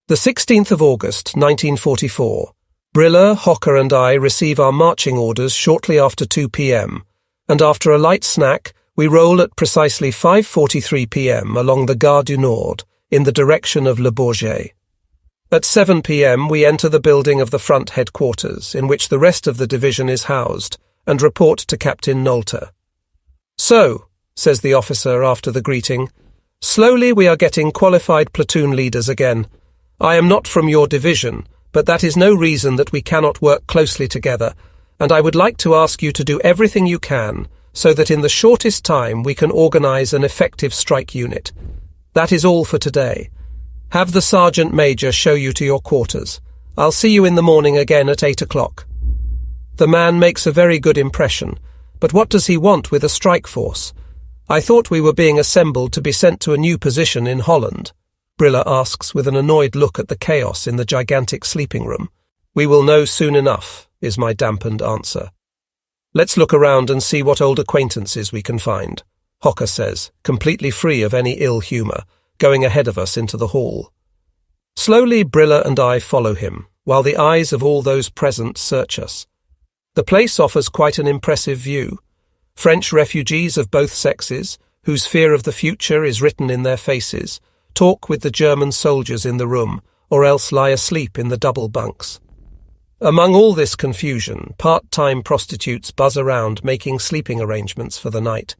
The 16th of August, 1944. Briller, Hocker and I receive our marching orders shortly after 2 p.m., and after a light snack, we roll at precisely 5:43 p.m. along the Gare du Nord in the direction of Le Bourget. At 7 p.m. we enter the building of the front headquarters, in which the rest of the division is housed, and report to Captain Nolte. "So," says the officer after the greeting, "slowly we are getting qualified platoon leaders again. I am not from your division, but that is no reason that we cannot work closely together, and I would like to ask you to do everything you can so that in the shortest time we can organize an effective strike unit. That is all for today. Have the Sergeant Major show you to your quarters. I'll see you in the morning again at 8 o'clock. The man makes a very good impression, but what does he want with a strike force? I thought we were being assembled to be sent to a new position in Holland. Briller asks with an annoyed look at the chaos in the gigantic sleeping room. We will know soon enough, is my dampened answer. Let's look around and see what old acquaintances we can find, Hocker says, completely free of any ill humour, going ahead of us into the hall. Slowly Briller and I follow him, while the eyes of all those present search us. The place offers quite an impressive view. French refugees of both sexes, whose fear of the future is written in their faces, talk with the German soldiers in the room, or else lie asleep in the double bunks. Among all this confusion, part-time prostitutes buzz around making sleeping arrangements for the night.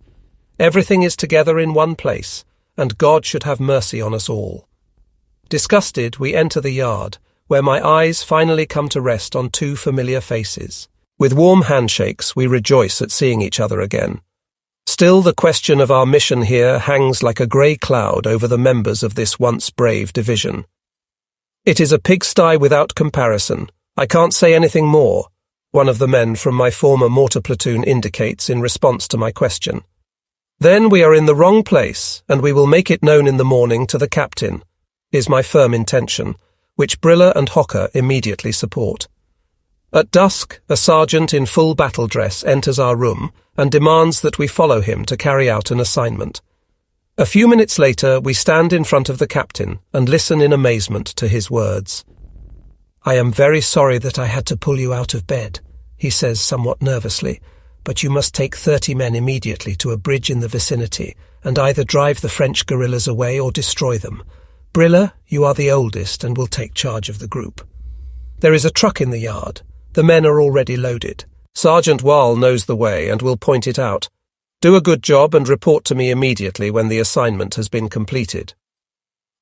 Everything is together in one place, and God should have mercy on us all. Disgusted, we enter the yard, where my eyes finally come to rest on two familiar faces. With warm handshakes, we rejoice at seeing each other again. Still, the question of our mission here hangs like a grey cloud over the members of this once brave division. It is a pigsty without comparison. I can't say anything more, one of the men from my former mortar platoon indicates in response to my question. Then we are in the wrong place, and we will make it known in the morning to the captain, is my firm intention, which Briller and Hocker immediately support. At dusk, a sergeant in full battle dress enters our room and demands that we follow him to carry out an assignment. A few minutes later, we stand in front of the captain and listen in amazement to his words. "I am very sorry that I had to pull you out of bed," he says somewhat nervously, "but you must take 30 men immediately to a bridge in the vicinity and either drive the French guerrillas away or destroy them. Briller, you are the oldest and will take charge of the group. There is a truck in the yard. The men are already loaded. Sergeant Wall knows the way and will point it out. Do a good job and report to me immediately when the assignment has been completed."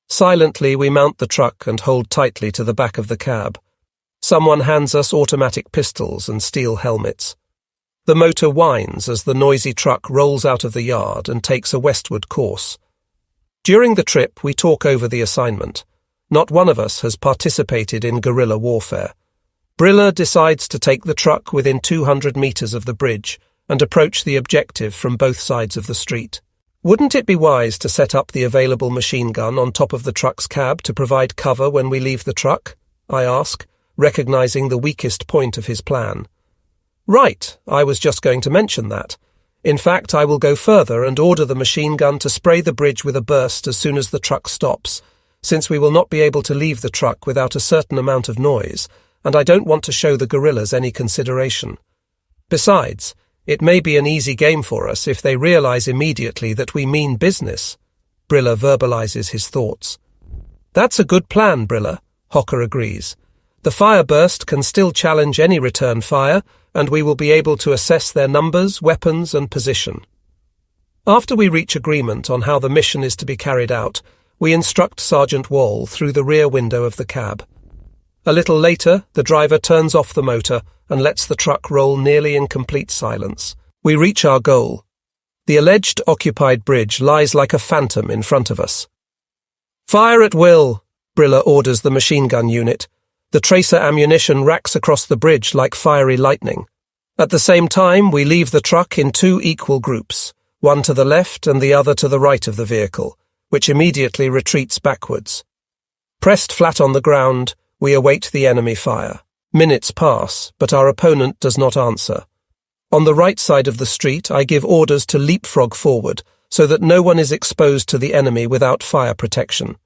Silently, we mount the truck and hold tightly to the back of the cab. Someone hands us automatic pistols and steel helmets. The motor whines as the noisy truck rolls out of the yard and takes a westward course. During the trip, we talk over the assignment. Not one of us has participated in guerrilla warfare. Briller decides to take the truck within 200 meters of the bridge and approach the objective from both sides of the street. Wouldn't it be wise to set up the available machine gun on top of the truck's cab to provide cover when we leave the truck? I ask, recognizing the weakest point of his plan. Right, I was just going to mention that. In fact, I will go further and order the machine gun to spray the bridge with a burst as soon as the truck stops, since we will not be able to leave the truck without a certain amount of noise, and I don't want to show the guerrillas any consideration. Besides, it may be an easy game for us if they realize immediately that we mean business. Briller verbalizes his thoughts. That's a good plan, Briller, Hocker agrees. The fire burst can still challenge any return fire, and we will be able to assess their numbers, weapons, and position. After we reach agreement on how the mission is to be carried out, we instruct Sergeant Wall through the rear window of the cab. A little later, the driver turns off the motor and lets the truck roll nearly in complete silence. We reach our goal. The alleged occupied bridge lies like a phantom in front of us. "Fire at will," Briller orders the machine gun unit. The tracer ammunition racks across the bridge like fiery lightning. At the same time, we leave the truck in two equal groups, one to the left and the other to the right of the vehicle, which immediately retreats backwards. Pressed flat on the ground, we await the enemy fire. Minutes pass, but our opponent does not answer. On the right side of the street, I give orders to leapfrog forward, so that no one is exposed to the enemy without fire protection.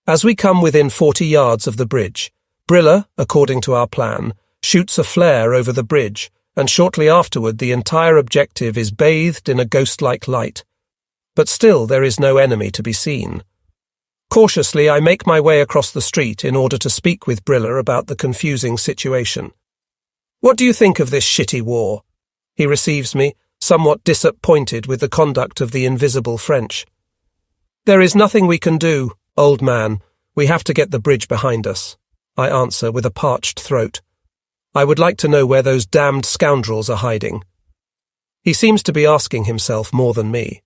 As we come within 40 yards of the bridge, Briller, according to our plan, shoots a flare over the bridge, and shortly afterward the entire objective is bathed in a ghost-like light. But still there is no enemy to be seen. Cautiously, I make my way across the street in order to speak with Briller about the confusing situation. "What do you think of this shitty war?" He receives me, somewhat disappointed with the conduct of the invisible French. "There is nothing we can do, old man. We have to get the bridge behind us," I answer with a parched throat. "I would like to know where those damned scoundrels are hiding." He seems to be asking himself more than me.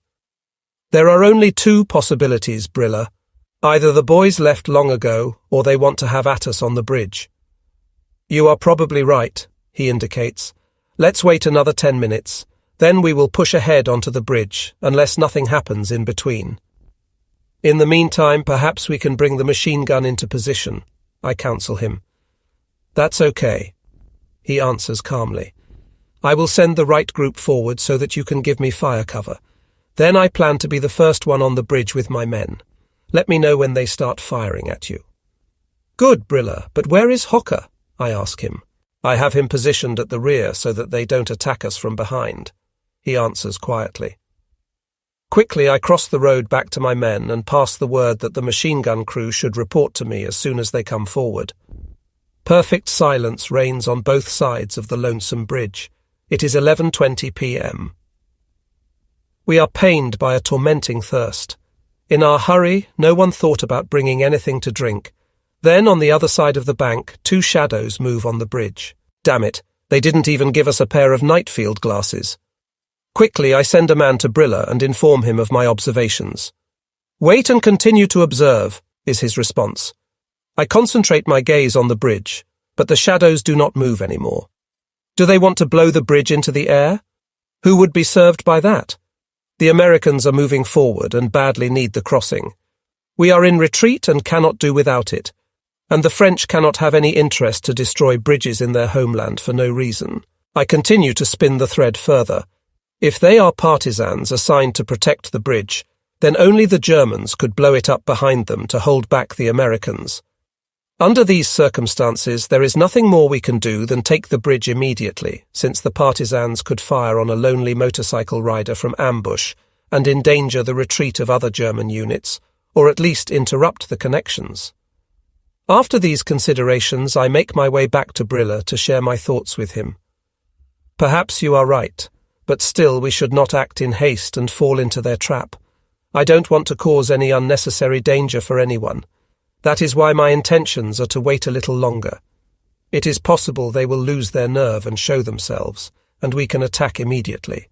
"There are only two possibilities, Briller. Either the boys left long ago, or they want to have at us on the bridge." "You are probably right," he indicates. "Let's wait another 10 minutes. Then we will push ahead onto the bridge, unless nothing happens in between. In the meantime, perhaps we can bring the machine gun into position," I counsel him. "That's okay," he answers calmly. "I will send the right group forward so that you can give me fire cover. Then I plan to be the first one on the bridge with my men. Let me know when they start firing at you." "Good, Briller, but where is Hocker?" I ask him. "I have him positioned at the rear so that they don't attack us from behind," he answers quietly. Quickly I cross the road back to my men and pass the word that the machine gun crew should report to me as soon as they come forward. Perfect silence reigns on both sides of the lonesome bridge. It is 11:20 p.m. We are pained by a tormenting thirst. In our hurry, no one thought about bringing anything to drink. Then, on the other side of the bank, two shadows move on the bridge. Damn it, they didn't even give us a pair of night field glasses. Quickly, I send a man to Briller and inform him of my observations. "Wait and continue to observe," is his response. I concentrate my gaze on the bridge, but the shadows do not move anymore. Do they want to blow the bridge into the air? Who would be served by that? The Americans are moving forward and badly need the crossing. We are in retreat and cannot do without it, and the French cannot have any interest to destroy bridges in their homeland for no reason. I continue to spin the thread further. If they are partisans assigned to protect the bridge, then only the Germans could blow it up behind them to hold back the Americans. Under these circumstances, there is nothing more we can do than take the bridge immediately, since the partisans could fire on a lonely motorcycle rider from ambush and endanger the retreat of other German units, or at least interrupt the connections. After these considerations, I make my way back to Briller to share my thoughts with him. "Perhaps you are right, but still we should not act in haste and fall into their trap. I don't want to cause any unnecessary danger for anyone. That is why my intentions are to wait a little longer. It is possible they will lose their nerve and show themselves, and we can attack immediately."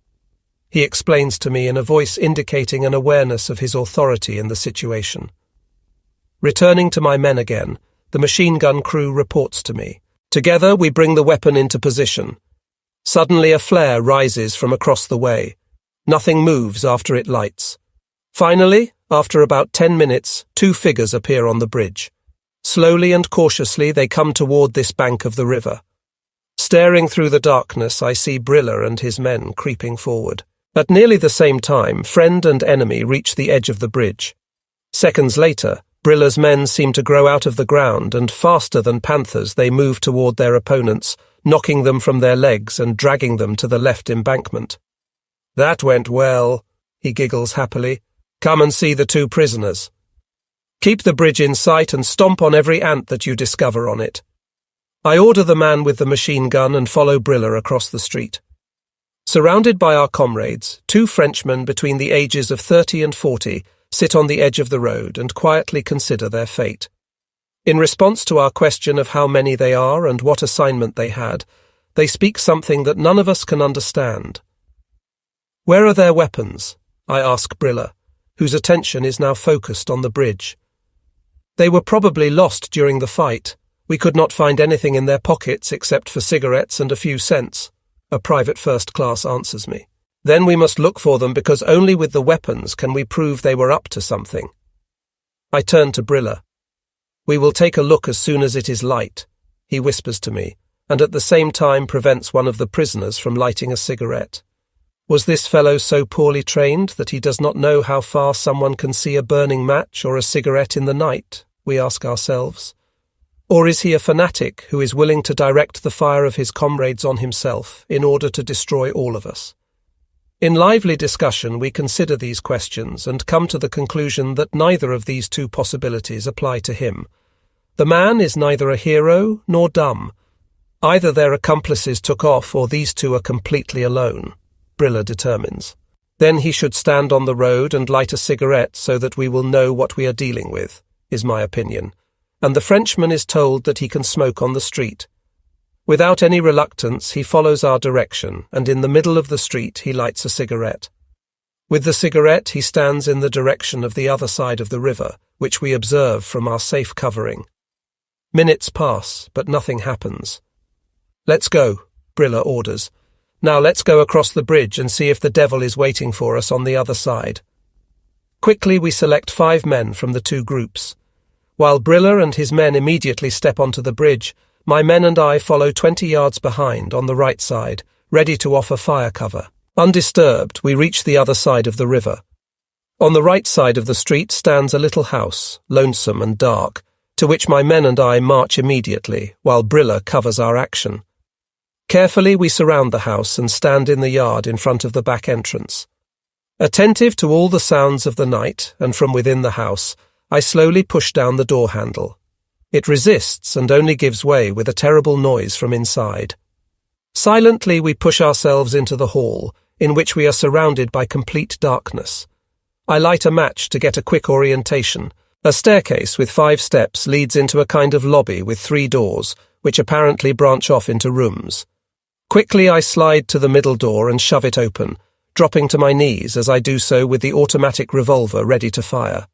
He explains to me in a voice indicating an awareness of his authority in the situation. Returning to my men again, the machine gun crew reports to me. Together we bring the weapon into position. Suddenly a flare rises from across the way. Nothing moves after it lights. Finally, after about 10 minutes, two figures appear on the bridge. Slowly and cautiously they come toward this bank of the river. Staring through the darkness, I see Briller and his men creeping forward. At nearly the same time, friend and enemy reach the edge of the bridge. Seconds later, Briller's men seem to grow out of the ground, and faster than panthers they move toward their opponents, knocking them from their legs and dragging them to the left embankment. "That went well," he giggles happily. "Come and see the two prisoners. Keep the bridge in sight and stomp on every ant that you discover on it." I order the man with the machine gun and follow Briller across the street. Surrounded by our comrades, two Frenchmen between the ages of 30 and 40 sit on the edge of the road and quietly consider their fate. In response to our question of how many they are and what assignment they had, they speak something that none of us can understand. "Where are their weapons?" I ask Briller, whose attention is now focused on the bridge. "They were probably lost during the fight. We could not find anything in their pockets except for cigarettes and a few cents," a private first class answers me. "Then we must look for them because only with the weapons can we prove they were up to something." I turn to Briller. "We will take a look as soon as it is light," he whispers to me, and at the same time prevents one of the prisoners from lighting a cigarette. Was this fellow so poorly trained that he does not know how far someone can see a burning match or a cigarette in the night? we ask ourselves? Or is he a fanatic who is willing to direct the fire of his comrades on himself in order to destroy all of us? In lively discussion, we consider these questions and come to the conclusion that neither of these two possibilities apply to him. The man is neither a hero nor dumb. Either their accomplices took off or these two are completely alone, Briller determines. Then he should stand on the road and light a cigarette so that we will know what we are dealing with, is my opinion, and the Frenchman is told that he can smoke on the street. Without any reluctance, he follows our direction, and in the middle of the street he lights a cigarette. With the cigarette, he stands in the direction of the other side of the river, which we observe from our safe covering. Minutes pass, but nothing happens. "Let's go," Briller orders. "Now let's go across the bridge and see if the devil is waiting for us on the other side." Quickly we select 5 men from the 2 groups. While Briller and his men immediately step onto the bridge, my men and I follow 20 yards behind on the right side, ready to offer fire cover. Undisturbed, we reach the other side of the river. On the right side of the street stands a little house, lonesome and dark, to which my men and I march immediately, while Briller covers our action. Carefully we surround the house and stand in the yard in front of the back entrance. Attentive to all the sounds of the night and from within the house, I slowly push down the door handle. It resists and only gives way with a terrible noise from inside. Silently we push ourselves into the hall, in which we are surrounded by complete darkness. I light a match to get a quick orientation. A staircase with 5 steps leads into a kind of lobby with 3 doors, which apparently branch off into rooms. Quickly I slide to the middle door and shove it open, dropping to my knees as I do so with the automatic revolver ready to fire.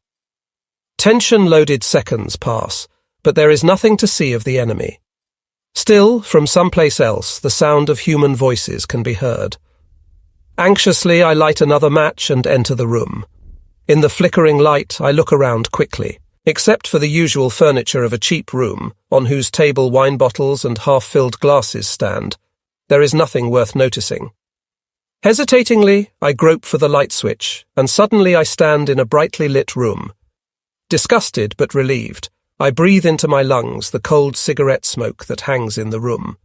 Tension-loaded seconds pass, but there is nothing to see of the enemy. Still, from someplace else, the sound of human voices can be heard. Anxiously, I light another match and enter the room. In the flickering light, I look around quickly. Except for the usual furniture of a cheap room, on whose table wine bottles and half-filled glasses stand, there is nothing worth noticing. Hesitatingly, I grope for the light switch, and suddenly I stand in a brightly lit room. Disgusted but relieved, I breathe into my lungs the cold cigarette smoke that hangs in the room.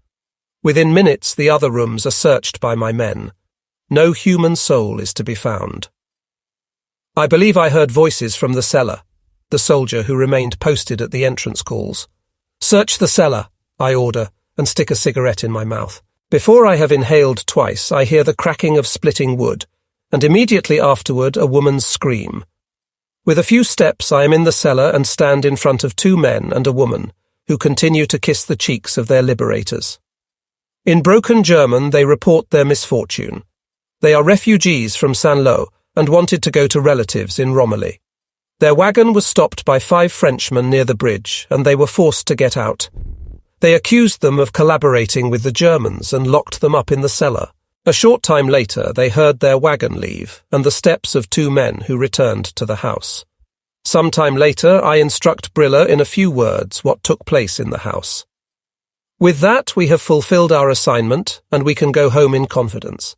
Within minutes, the other rooms are searched by my men. No human soul is to be found. I believe I heard voices from the cellar. The soldier who remained posted at the entrance calls. "Search the cellar," I order, and stick a cigarette in my mouth. Before I have inhaled twice, I hear the cracking of splitting wood, and immediately afterward a woman's scream. With a few steps, I am in the cellar and stand in front of 2 men and a woman, who continue to kiss the cheeks of their liberators. In broken German, they report their misfortune. They are refugees from Saint-Lô and wanted to go to relatives in Romilly. Their wagon was stopped by 5 Frenchmen near the bridge, and they were forced to get out. They accused them of collaborating with the Germans and locked them up in the cellar. A short time later, they heard their wagon leave and the steps of 2 men who returned to the house. Some time later, I instruct Briller in a few words what took place in the house. With that, we have fulfilled our assignment, and we can go home in confidence.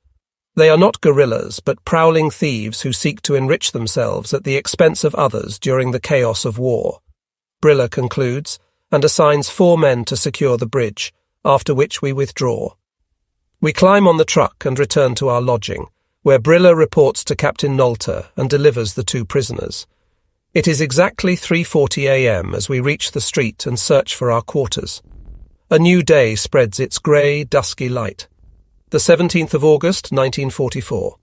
They are not guerrillas, but prowling thieves who seek to enrich themselves at the expense of others during the chaos of war. Briller concludes, and assigns 4 men to secure the bridge, after which we withdraw. We climb on the truck and return to our lodging, where Briller reports to Captain Nolte and delivers the 2 prisoners. It is exactly 3:40 a.m. as we reach the street and search for our quarters. A new day spreads its grey, dusky light. The 17th of August, 1944.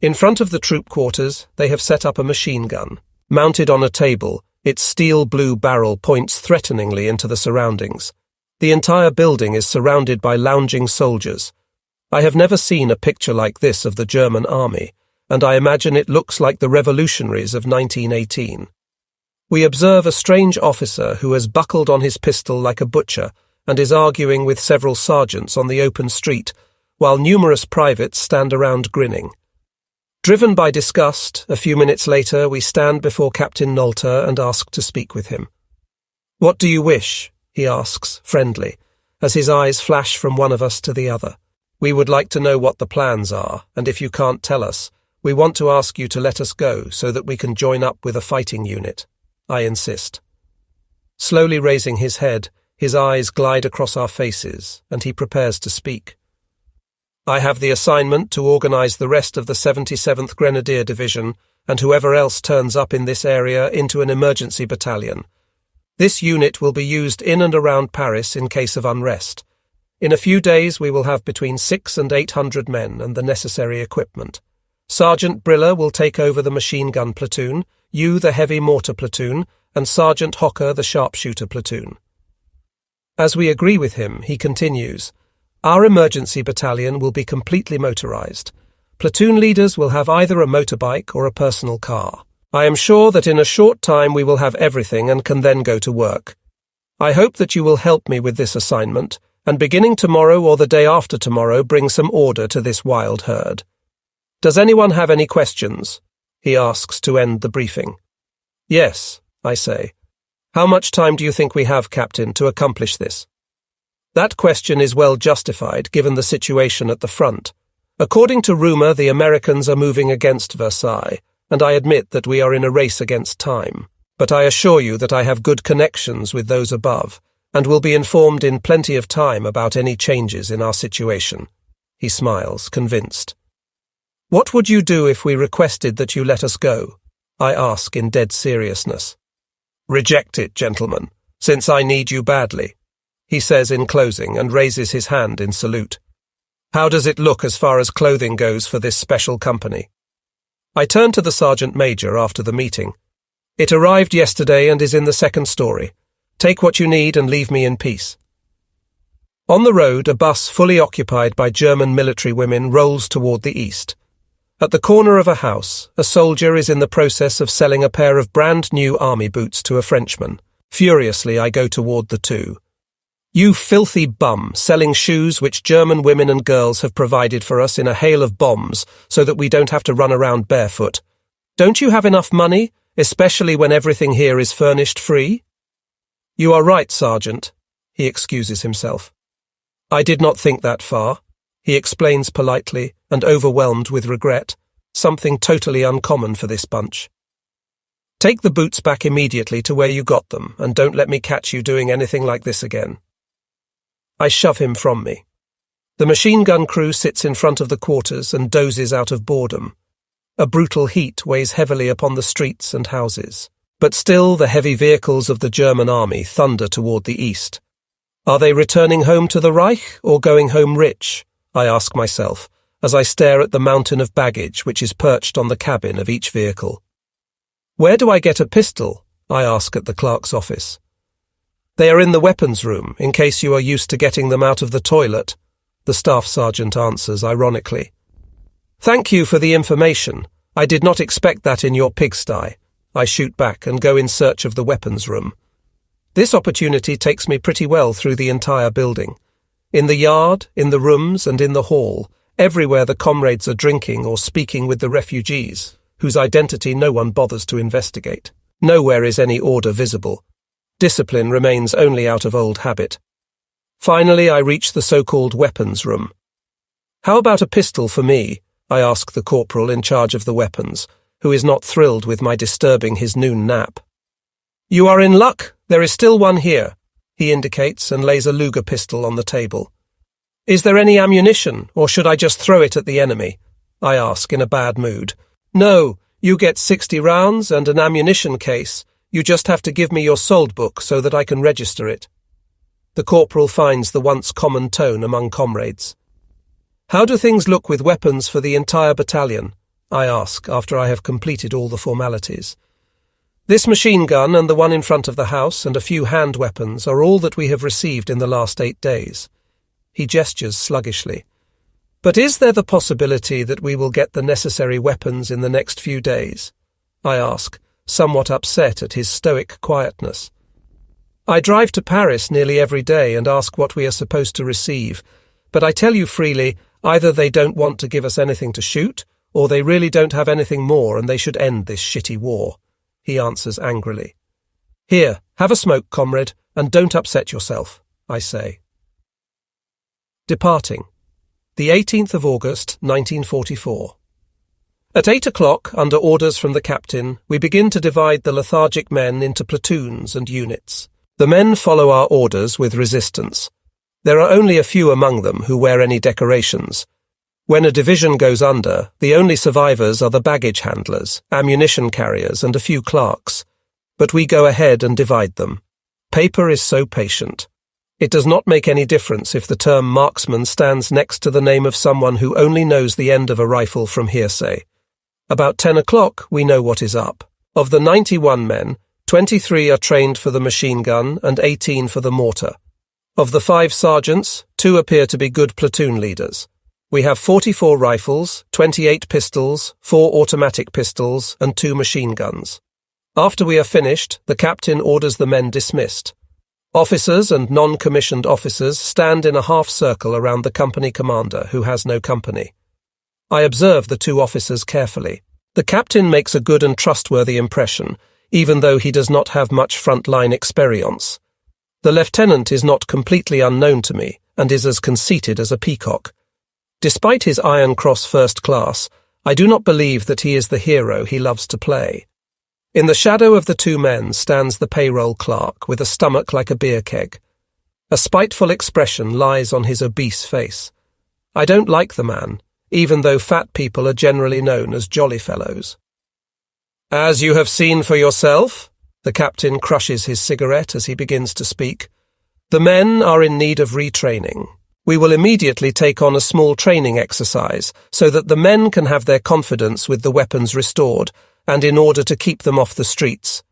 In front of the troop quarters, they have set up a machine gun. Mounted on a table, its steel-blue barrel points threateningly into the surroundings. The entire building is surrounded by lounging soldiers. I have never seen a picture like this of the German army, and I imagine it looks like the revolutionaries of 1918. We observe a strange officer who has buckled on his pistol like a butcher and is arguing with several sergeants on the open street, while numerous privates stand around grinning. Driven by disgust, a few minutes later we stand before Captain Nolte and ask to speak with him. "What do you wish?" he asks, friendly, as his eyes flash from one of us to the other. "We would like to know what the plans are, and if you can't tell us, we want to ask you to let us go so that we can join up with a fighting unit," I insist. Slowly raising his head, his eyes glide across our faces, and he prepares to speak. I have the assignment to organize the rest of the 77th Grenadier Division and whoever else turns up in this area into an emergency battalion. This unit will be used in and around Paris in case of unrest. In a few days we will have between 600 and 800 men and the necessary equipment. Sergeant Briller will take over the machine gun platoon, you the heavy mortar platoon, and Sergeant Hocker the sharpshooter platoon. As we agree with him, he continues, Our emergency battalion will be completely motorized. Platoon leaders will have either a motorbike or a personal car. I am sure that in a short time we will have everything and can then go to work. I hope that you will help me with this assignment, and beginning tomorrow or the day after tomorrow bring some order to this wild herd. Does anyone have any questions? He asks to end the briefing. Yes, I say. How much time do you think we have, Captain, to accomplish this? That question is well justified given the situation at the front. According to rumour, the Americans are moving against Versailles, and I admit that we are in a race against time. But I assure you that I have good connections with those above, and will be informed in plenty of time about any changes in our situation. He smiles, convinced. What would you do if we requested that you let us go? I ask in dead seriousness. Reject it, gentlemen, since I need you badly, he says in closing and raises his hand in salute. How does it look as far as clothing goes for this special company? I turn to the Sergeant Major after the meeting. It arrived yesterday and is in the second story. Take what you need and leave me in peace. On the road, a bus fully occupied by German military women rolls toward the east. At the corner of a house, a soldier is in the process of selling a pair of brand-new army boots to a Frenchman. Furiously, I go toward the two. You filthy bum, selling shoes which German women and girls have provided for us in a hail of bombs so that we don't have to run around barefoot. Don't you have enough money, especially when everything here is furnished free? You are right, Sergeant, he excuses himself. I did not think that far, he explains politely and overwhelmed with regret, something totally uncommon for this bunch. Take the boots back immediately to where you got them, and don't let me catch you doing anything like this again. I shove him from me. The machine gun crew sits in front of the quarters and dozes out of boredom. A brutal heat weighs heavily upon the streets and houses, but still the heavy vehicles of the German army thunder toward the east. Are they returning home to the Reich or going home rich? I ask myself, as I stare at the mountain of baggage which is perched on the cabin of each vehicle. Where do I get a pistol? I ask at the clerk's office. They are in the weapons room, in case you are used to getting them out of the toilet, the staff sergeant answers ironically. Thank you for the information. I did not expect that in your pigsty. I shoot back and go in search of the weapons room. This opportunity takes me pretty well through the entire building. In the yard, in the rooms, and in the hall, everywhere the comrades are drinking or speaking with the refugees, whose identity no one bothers to investigate. Nowhere is any order visible. Discipline remains only out of old habit. Finally, I reach the so-called weapons room. How about a pistol for me? I ask the corporal in charge of the weapons, who is not thrilled with my disturbing his noon nap. You are in luck. There is still one here, he indicates and lays a Luger pistol on the table. Is there any ammunition, or should I just throw it at the enemy? I ask in a bad mood. No, you get 60 rounds and an ammunition case. You just have to give me your sold book so that I can register it. The corporal finds the once common tone among comrades. How do things look with weapons for the entire battalion? I ask after I have completed all the formalities. This machine gun and the one in front of the house and a few hand weapons are all that we have received in the last 8 days. He gestures sluggishly. But is there the possibility that we will get the necessary weapons in the next few days? I ask, somewhat upset at his stoic quietness. I drive to Paris nearly every day and ask what we are supposed to receive, but I tell you freely, either they don't want to give us anything to shoot, or they really don't have anything more and they should end this shitty war, he answers angrily. Here, have a smoke, comrade, and don't upset yourself, I say. Departing. The 18th of August, 1944. At 8 o'clock, under orders from the captain, we begin to divide the lethargic men into platoons and units. The men follow our orders with resistance. There are only a few among them who wear any decorations. When a division goes under, the only survivors are the baggage handlers, ammunition carriers, and a few clerks. But we go ahead and divide them. Paper is so patient. It does not make any difference if the term marksman stands next to the name of someone who only knows the end of a rifle from hearsay. About 10 o'clock, we know what is up. Of the 91 men, 23 are trained for the machine gun and 18 for the mortar. Of the 5 sergeants, 2 appear to be good platoon leaders. We have 44 rifles, 28 pistols, 4 automatic pistols, and 2 machine guns. After we are finished, the captain orders the men dismissed. Officers and non-commissioned officers stand in a half-circle around the company commander, who has no company. I observe the 2 officers carefully. The captain makes a good and trustworthy impression, even though he does not have much front-line experience. The lieutenant is not completely unknown to me, and is as conceited as a peacock. Despite his Iron Cross First Class, I do not believe that he is the hero he loves to play. In the shadow of the 2 men stands the payroll clerk with a stomach like a beer keg. A spiteful expression lies on his obese face. I don't like the man, even though fat people are generally known as jolly fellows. As you have seen for yourself, the captain crushes his cigarette as he begins to speak, the men are in need of retraining. We will immediately take on a small training exercise so that the men can have their confidence with the weapons restored, and in order to keep them off the streets.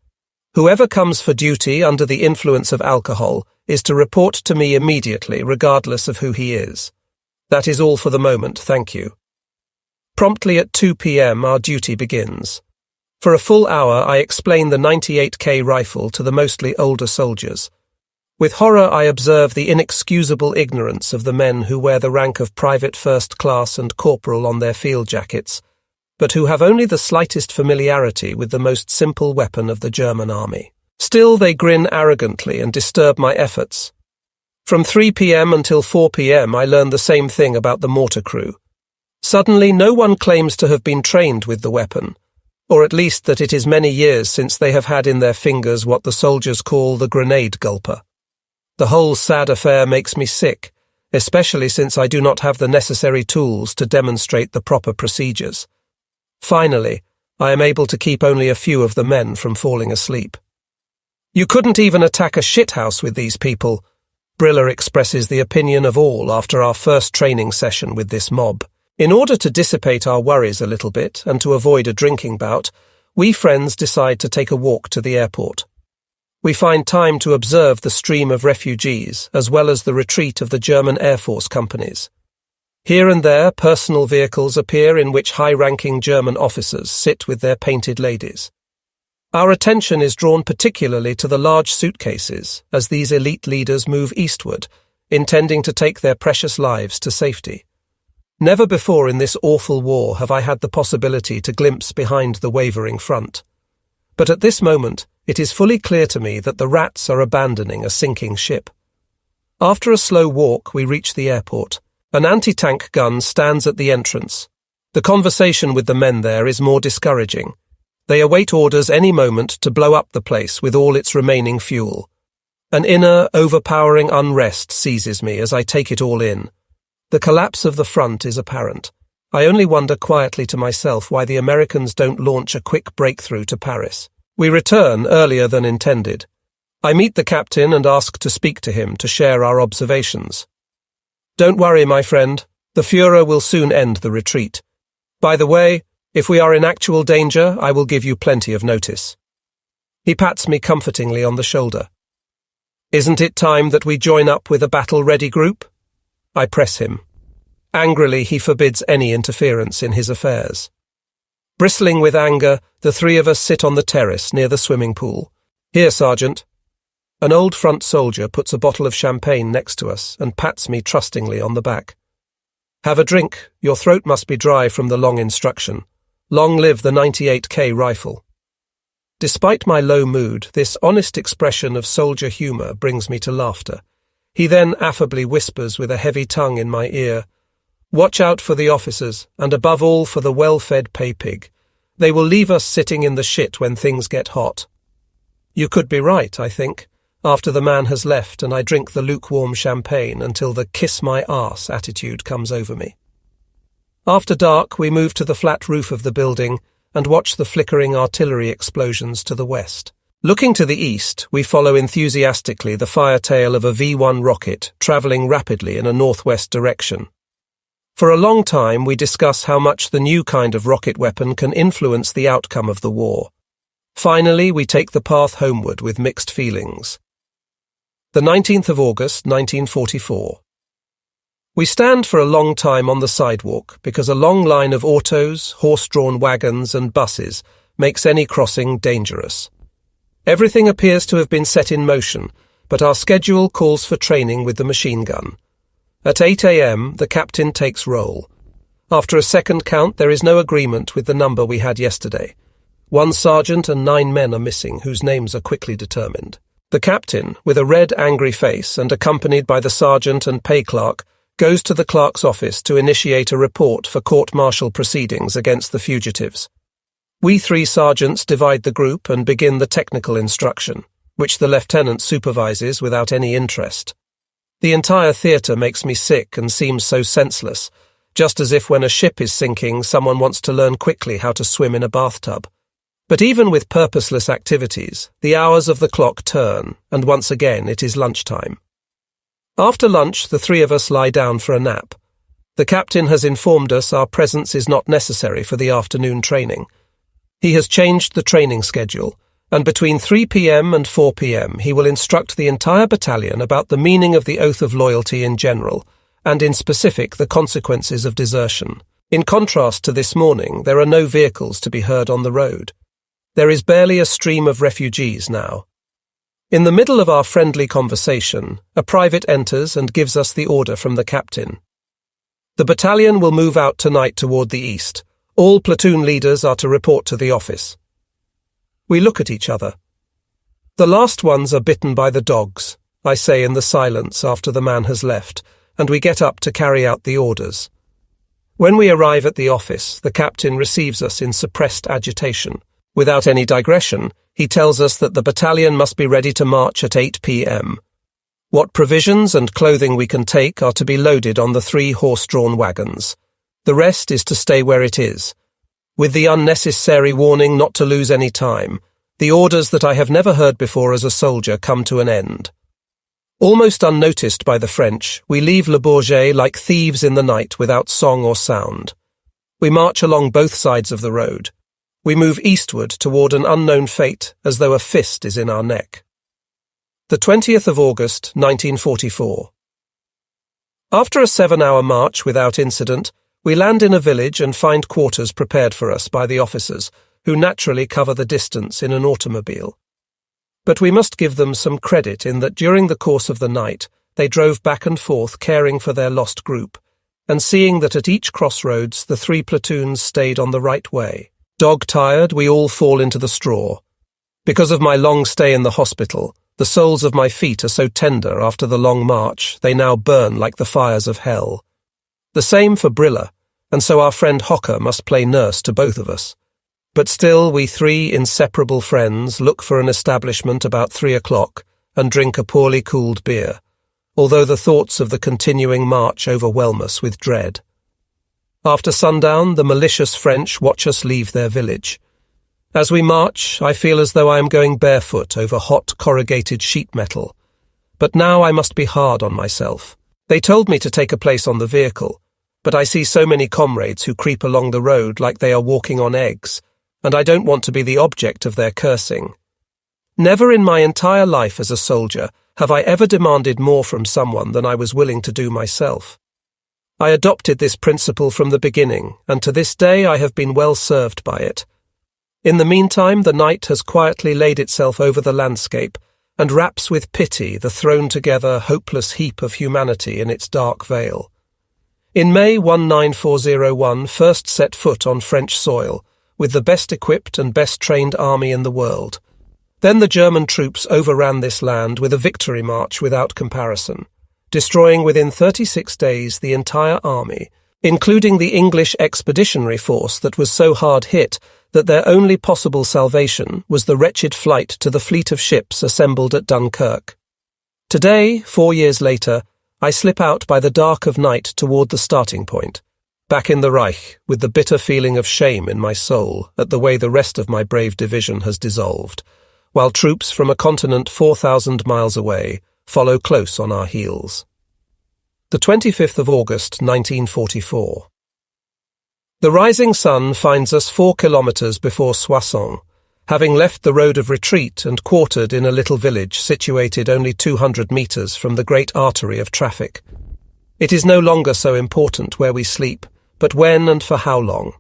Whoever comes for duty under the influence of alcohol is to report to me immediately, regardless of who he is. That is all for the moment, thank you. Promptly at 2 p.m. our duty begins. For a full hour I explain the 98K rifle to the mostly older soldiers. With horror I observe the inexcusable ignorance of the men who wear the rank of private first class and corporal on their field jackets, but who have only the slightest familiarity with the most simple weapon of the German army. Still they grin arrogantly and disturb my efforts. From 3 p.m. until 4 p.m. I learn the same thing about the mortar crew. Suddenly no one claims to have been trained with the weapon, or at least that it is many years since they have had in their fingers what the soldiers call the grenade gulper. The whole sad affair makes me sick, especially since I do not have the necessary tools to demonstrate the proper procedures. Finally, I am able to keep only a few of the men from falling asleep. You couldn't even attack a shithouse with these people. Briller expresses the opinion of all after our first training session with this mob. In order to dissipate our worries a little bit and to avoid a drinking bout, we friends decide to take a walk to the airport. We find time to observe the stream of refugees as well as the retreat of the German Air Force companies. Here and there, personal vehicles appear in which high-ranking German officers sit with their painted ladies. Our attention is drawn particularly to the large suitcases as these elite leaders move eastward, intending to take their precious lives to safety. Never before in this awful war have I had the possibility to glimpse behind the wavering front. But at this moment, it is fully clear to me that the rats are abandoning a sinking ship. After a slow walk, we reach the airport. An anti-tank gun stands at the entrance. The conversation with the men there is more discouraging. They await orders any moment to blow up the place with all its remaining fuel. An inner, overpowering unrest seizes me as I take it all in. The collapse of the front is apparent. I only wonder quietly to myself why the Americans don't launch a quick breakthrough to Paris. We return earlier than intended. I meet the captain and ask to speak to him to share our observations. Don't worry, my friend. The Führer will soon end the retreat. By the way, if we are in actual danger, I will give you plenty of notice. He pats me comfortingly on the shoulder. Isn't it time that we join up with a battle-ready group? I press him. Angrily, he forbids any interference in his affairs. Bristling with anger, the 3 of us sit on the terrace near the swimming pool. Here, Sergeant. An old front soldier puts a bottle of champagne next to us and pats me trustingly on the back. Have a drink. Your throat must be dry from the long instruction. Long live the 98K rifle. Despite my low mood, this honest expression of soldier humour brings me to laughter. He then affably whispers with a heavy tongue in my ear, "Watch out for the officers, and above all for the well-fed pay-pig. They will leave us sitting in the shit when things get hot." You could be right, I think. after the man has left and I drink the lukewarm champagne until the kiss my arse attitude comes over me. After dark, we move to the flat roof of the building and watch the flickering artillery explosions to the west. Looking to the east, we follow enthusiastically the fire tail of a V-1 rocket travelling rapidly in a northwest direction. For a long time, we discuss how much the new kind of rocket weapon can influence the outcome of the war. Finally, we take the path homeward with mixed feelings. The 19th of August, 1944. We stand for a long time on the sidewalk because a long line of autos, horse-drawn wagons and buses makes any crossing dangerous. Everything appears to have been set in motion, but our schedule calls for training with the machine gun. At 8 a.m., the captain takes roll. After a second count, there is no agreement with the number we had yesterday. 1 sergeant and 9 men are missing, whose names are quickly determined. The captain, with a red, angry face and accompanied by the sergeant and pay clerk, goes to the clerk's office to initiate a report for court-martial proceedings against the fugitives. We 3 sergeants divide the group and begin the technical instruction, which the lieutenant supervises without any interest. The entire theatre makes me sick and seems so senseless, just as if when a ship is sinking, someone wants to learn quickly how to swim in a bathtub. But even with purposeless activities, the hours of the clock turn, and once again it is lunchtime. After lunch, the 3 of us lie down for a nap. The captain has informed us our presence is not necessary for the afternoon training. He has changed the training schedule, and between 3 p.m. and 4 p.m. he will instruct the entire battalion about the meaning of the oath of loyalty in general, and in specific the consequences of desertion. In contrast to this morning, there are no vehicles to be heard on the road. There is barely a stream of refugees now. In the middle of our friendly conversation, a private enters and gives us the order from the captain. The battalion will move out tonight toward the east. All platoon leaders are to report to the office. We look at each other. The last ones are bitten by the dogs, I say in the silence after the man has left, and we get up to carry out the orders. When we arrive at the office, the captain receives us in suppressed agitation. Without any digression, he tells us that the battalion must be ready to march at 8 p.m. What provisions and clothing we can take are to be loaded on the 3 horse-drawn wagons. The rest is to stay where it is. With the unnecessary warning not to lose any time, the orders that I have never heard before as a soldier come to an end. Almost unnoticed by the French, we leave Le Bourget like thieves in the night without song or sound. We march along both sides of the road. We move eastward toward an unknown fate as though a fist is in our neck. The 20th of August, 1944. After a 7-hour march without incident, we land in a village and find quarters prepared for us by the officers, who naturally cover the distance in an automobile. But we must give them some credit in that during the course of the night, they drove back and forth caring for their lost group, and seeing that at each crossroads the 3 platoons stayed on the right way. Dog-tired, we all fall into the straw. Because of my long stay in the hospital, the soles of my feet are so tender after the long march, they now burn like the fires of hell. The same for Brilla, and so our friend Hocker must play nurse to both of us. But still, we 3 inseparable friends look for an establishment about 3 o'clock and drink a poorly cooled beer, although the thoughts of the continuing march overwhelm us with dread. After sundown, the malicious French watch us leave their village. As we march, I feel as though I am going barefoot over hot corrugated sheet metal. But now I must be hard on myself. They told me to take a place on the vehicle, but I see so many comrades who creep along the road like they are walking on eggs, and I don't want to be the object of their cursing. Never in my entire life as a soldier have I ever demanded more from someone than I was willing to do myself. I adopted this principle from the beginning, and to this day I have been well served by it. In the meantime, the night has quietly laid itself over the landscape and wraps with pity the thrown-together, hopeless heap of humanity in its dark veil. In May 19401 first set foot on French soil, with the best equipped and best trained army in the world. Then the German troops overran this land with a victory march without comparison, destroying within 36 days the entire army, including the English expeditionary force that was so hard hit that their only possible salvation was the wretched flight to the fleet of ships assembled at Dunkirk. Today, 4 years later, I slip out by the dark of night toward the starting point, back in the Reich, with the bitter feeling of shame in my soul at the way the rest of my brave division has dissolved, while troops from a continent 4,000 miles away follow close on our heels. The 25th of August, 1944. The rising sun finds us 4 kilometres before Soissons, having left the road of retreat and quartered in a little village situated only 200 metres from the great artery of traffic. It is no longer so important where we sleep, but when and for how long.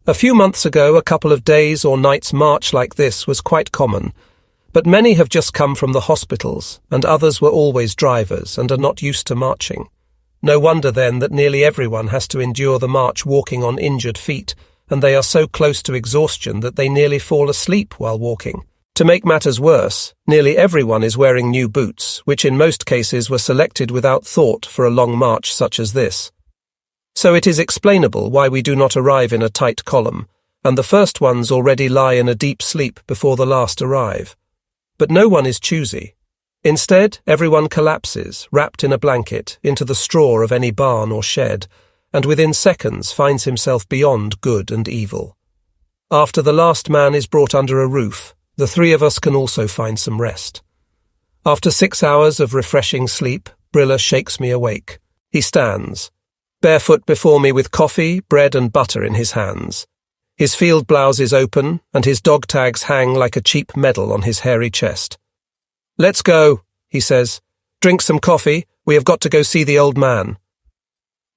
A few months ago, a couple of days or nights' march like this was quite common, but many have just come from the hospitals, and others were always drivers and are not used to marching. No wonder then that nearly everyone has to endure the march walking on injured feet, and they are so close to exhaustion that they nearly fall asleep while walking. To make matters worse, nearly everyone is wearing new boots, which in most cases were selected without thought for a long march such as this. So it is explainable why we do not arrive in a tight column, and the first ones already lie in a deep sleep before the last arrive. But no one is choosy. Instead, everyone collapses, wrapped in a blanket, into the straw of any barn or shed, and within seconds finds himself beyond good and evil. After the last man is brought under a roof, the 3 of us can also find some rest. After 6 hours of refreshing sleep, Briller shakes me awake. He stands, barefoot before me with coffee, bread and butter in his hands. His field blouse is open, and his dog tags hang like a cheap medal on his hairy chest. "Let's go," he says. "Drink some coffee. We have got to go see the old man."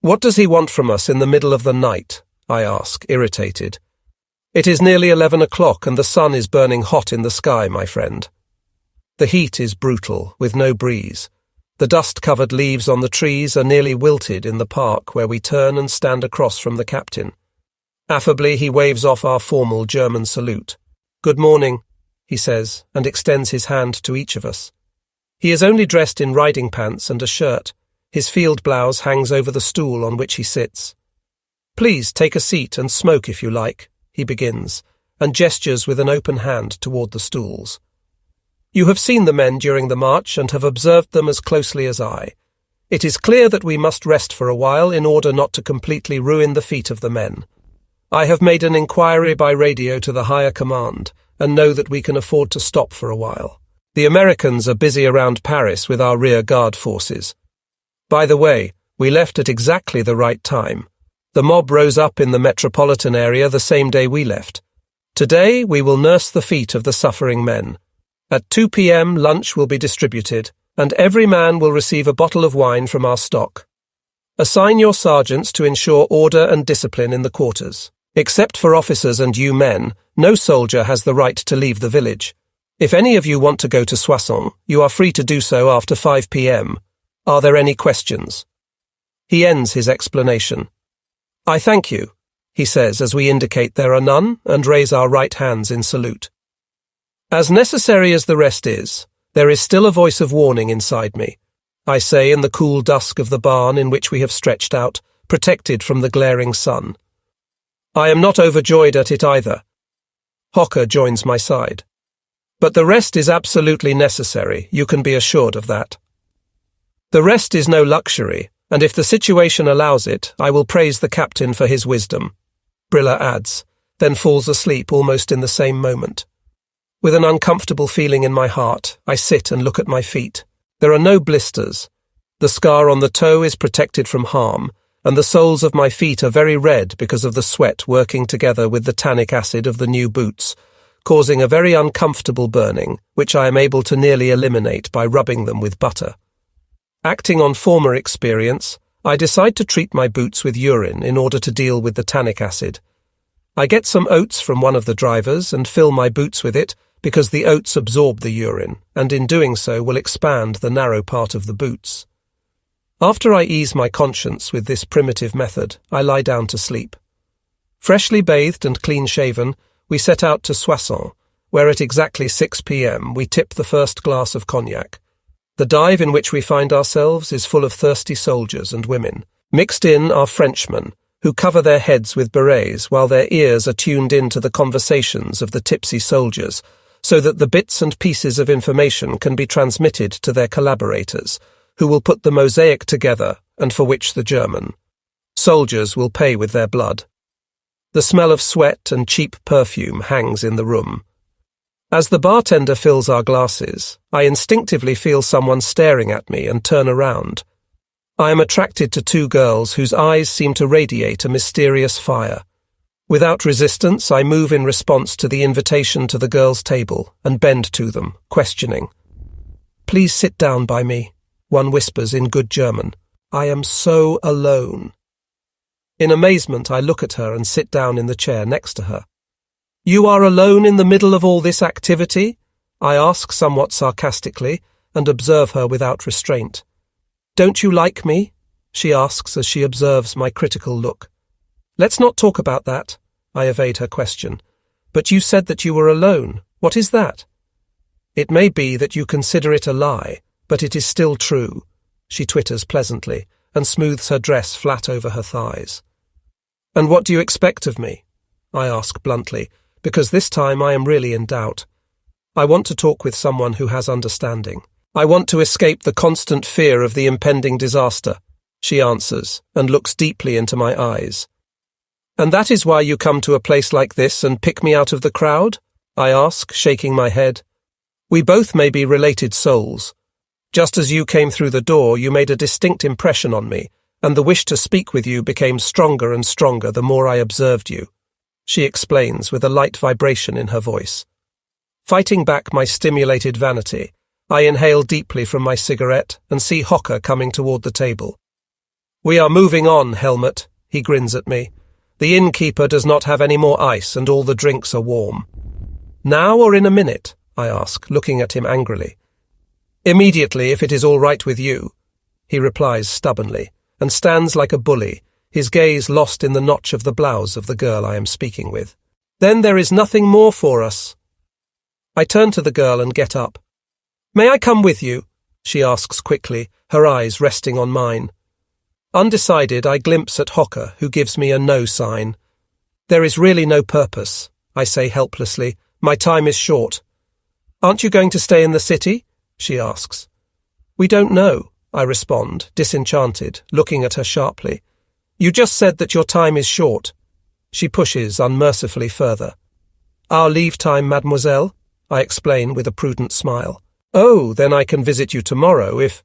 "What does he want from us in the middle of the night?" I ask, irritated. "It is nearly 11 o'clock and the sun is burning hot in the sky, my friend." The heat is brutal, with no breeze. The dust-covered leaves on the trees are nearly wilted in the park where we turn and stand across from the captain. Affably, he waves off our formal German salute. "Good morning," he says, and extends his hand to each of us. He is only dressed in riding pants and a shirt. His field blouse hangs over the stool on which he sits. "Please take a seat and smoke if you like," he begins, and gestures with an open hand toward the stools. "You have seen the men during the march and have observed them as closely as I. It is clear that we must rest for a while in order not to completely ruin the feet of the men. I have made an inquiry by radio to the higher command, and know that we can afford to stop for a while. The Americans are busy around Paris with our rear guard forces. By the way, we left at exactly the right time. The mob rose up in the metropolitan area the same day we left. Today we will nurse the feet of the suffering men. At 2 p.m. lunch will be distributed, and every man will receive a bottle of wine from our stock. Assign your sergeants to ensure order and discipline in the quarters. Except for officers and you men, no soldier has the right to leave the village. If any of you want to go to Soissons, you are free to do so after 5 p.m. Are there any questions?" He ends his explanation. "I thank you," he says as we indicate there are none and raise our right hands in salute. As necessary as the rest is, there is still a voice of warning inside me. I say in the cool dusk of the barn in which we have stretched out, protected from the glaring sun. I am not overjoyed at it either. Hocker joins my side. But the rest is absolutely necessary, you can be assured of that. The rest is no luxury, and if the situation allows it, I will praise the captain for his wisdom. Briller adds, then falls asleep almost in the same moment. With an uncomfortable feeling in my heart, I sit and look at my feet. There are no blisters. The scar on the toe is protected from harm, and the soles of my feet are very red because of the sweat working together with the tannic acid of the new boots, causing a very uncomfortable burning, which I am able to nearly eliminate by rubbing them with butter. Acting on former experience, I decide to treat my boots with urine in order to deal with the tannic acid. I get some oats from one of the drivers and fill my boots with it because the oats absorb the urine, and in doing so will expand the narrow part of the boots. After I ease my conscience with this primitive method, I lie down to sleep. Freshly bathed and clean-shaven, we set out to Soissons, where at exactly 6 p.m. we tip the first glass of cognac. The dive in which we find ourselves is full of thirsty soldiers and women. Mixed in are Frenchmen, who cover their heads with berets while their ears are tuned in to the conversations of the tipsy soldiers, so that the bits and pieces of information can be transmitted to their collaborators, who will put the mosaic together and for which the German soldiers will pay with their blood. The smell of sweat and cheap perfume hangs in the room. As the bartender fills our glasses, I instinctively feel someone staring at me and turn around. I am attracted to two girls whose eyes seem to radiate a mysterious fire. Without resistance, I move in response to the invitation to the girls' table and bend to them, questioning. "Please sit down by me," one whispers in good German. "I am so alone." In amazement, I look at her and sit down in the chair next to her. "You are alone in the middle of all this activity?" I ask somewhat sarcastically and observe her without restraint. "Don't you like me?" she asks as she observes my critical look. "Let's not talk about that," I evade her question. "But you said that you were alone. What is that?" "It may be that you consider it a lie, but it is still true," she twitters pleasantly and smooths her dress flat over her thighs. "And what do you expect of me?" I ask bluntly, because this time I am really in doubt. I want to talk with someone who has understanding. I want to escape the constant fear of the impending disaster, she answers, and looks deeply into my eyes. "And that is why you come to a place like this and pick me out of the crowd?" I ask, shaking my head. "We both may be related souls. Just as you came through the door, you made a distinct impression on me, and the wish to speak with you became stronger and stronger the more I observed you," she explains with a light vibration in her voice. Fighting back my stimulated vanity, I inhale deeply from my cigarette and see Hocker coming toward the table. "We are moving on, Helmut," he grins at me. "The innkeeper does not have any more ice and all the drinks are warm." "Now or in a minute?" I ask, looking at him angrily. "Immediately, if it is all right with you," he replies stubbornly, and stands like a bully, his gaze lost in the notch of the blouse of the girl I am speaking with. "Then there is nothing more for us." I turn to the girl and get up. "May I come with you?" she asks quickly, her eyes resting on mine. Undecided, I glimpse at Hocker, who gives me a no sign. "There is really no purpose," I say helplessly. "My time is short." "Aren't you going to stay in the city?" she asks. "We don't know," I respond, disenchanted, looking at her sharply. "You just said that your time is short." She pushes unmercifully further. "Our leave time, mademoiselle," I explain with a prudent smile. "Oh, then I can visit you tomorrow if—"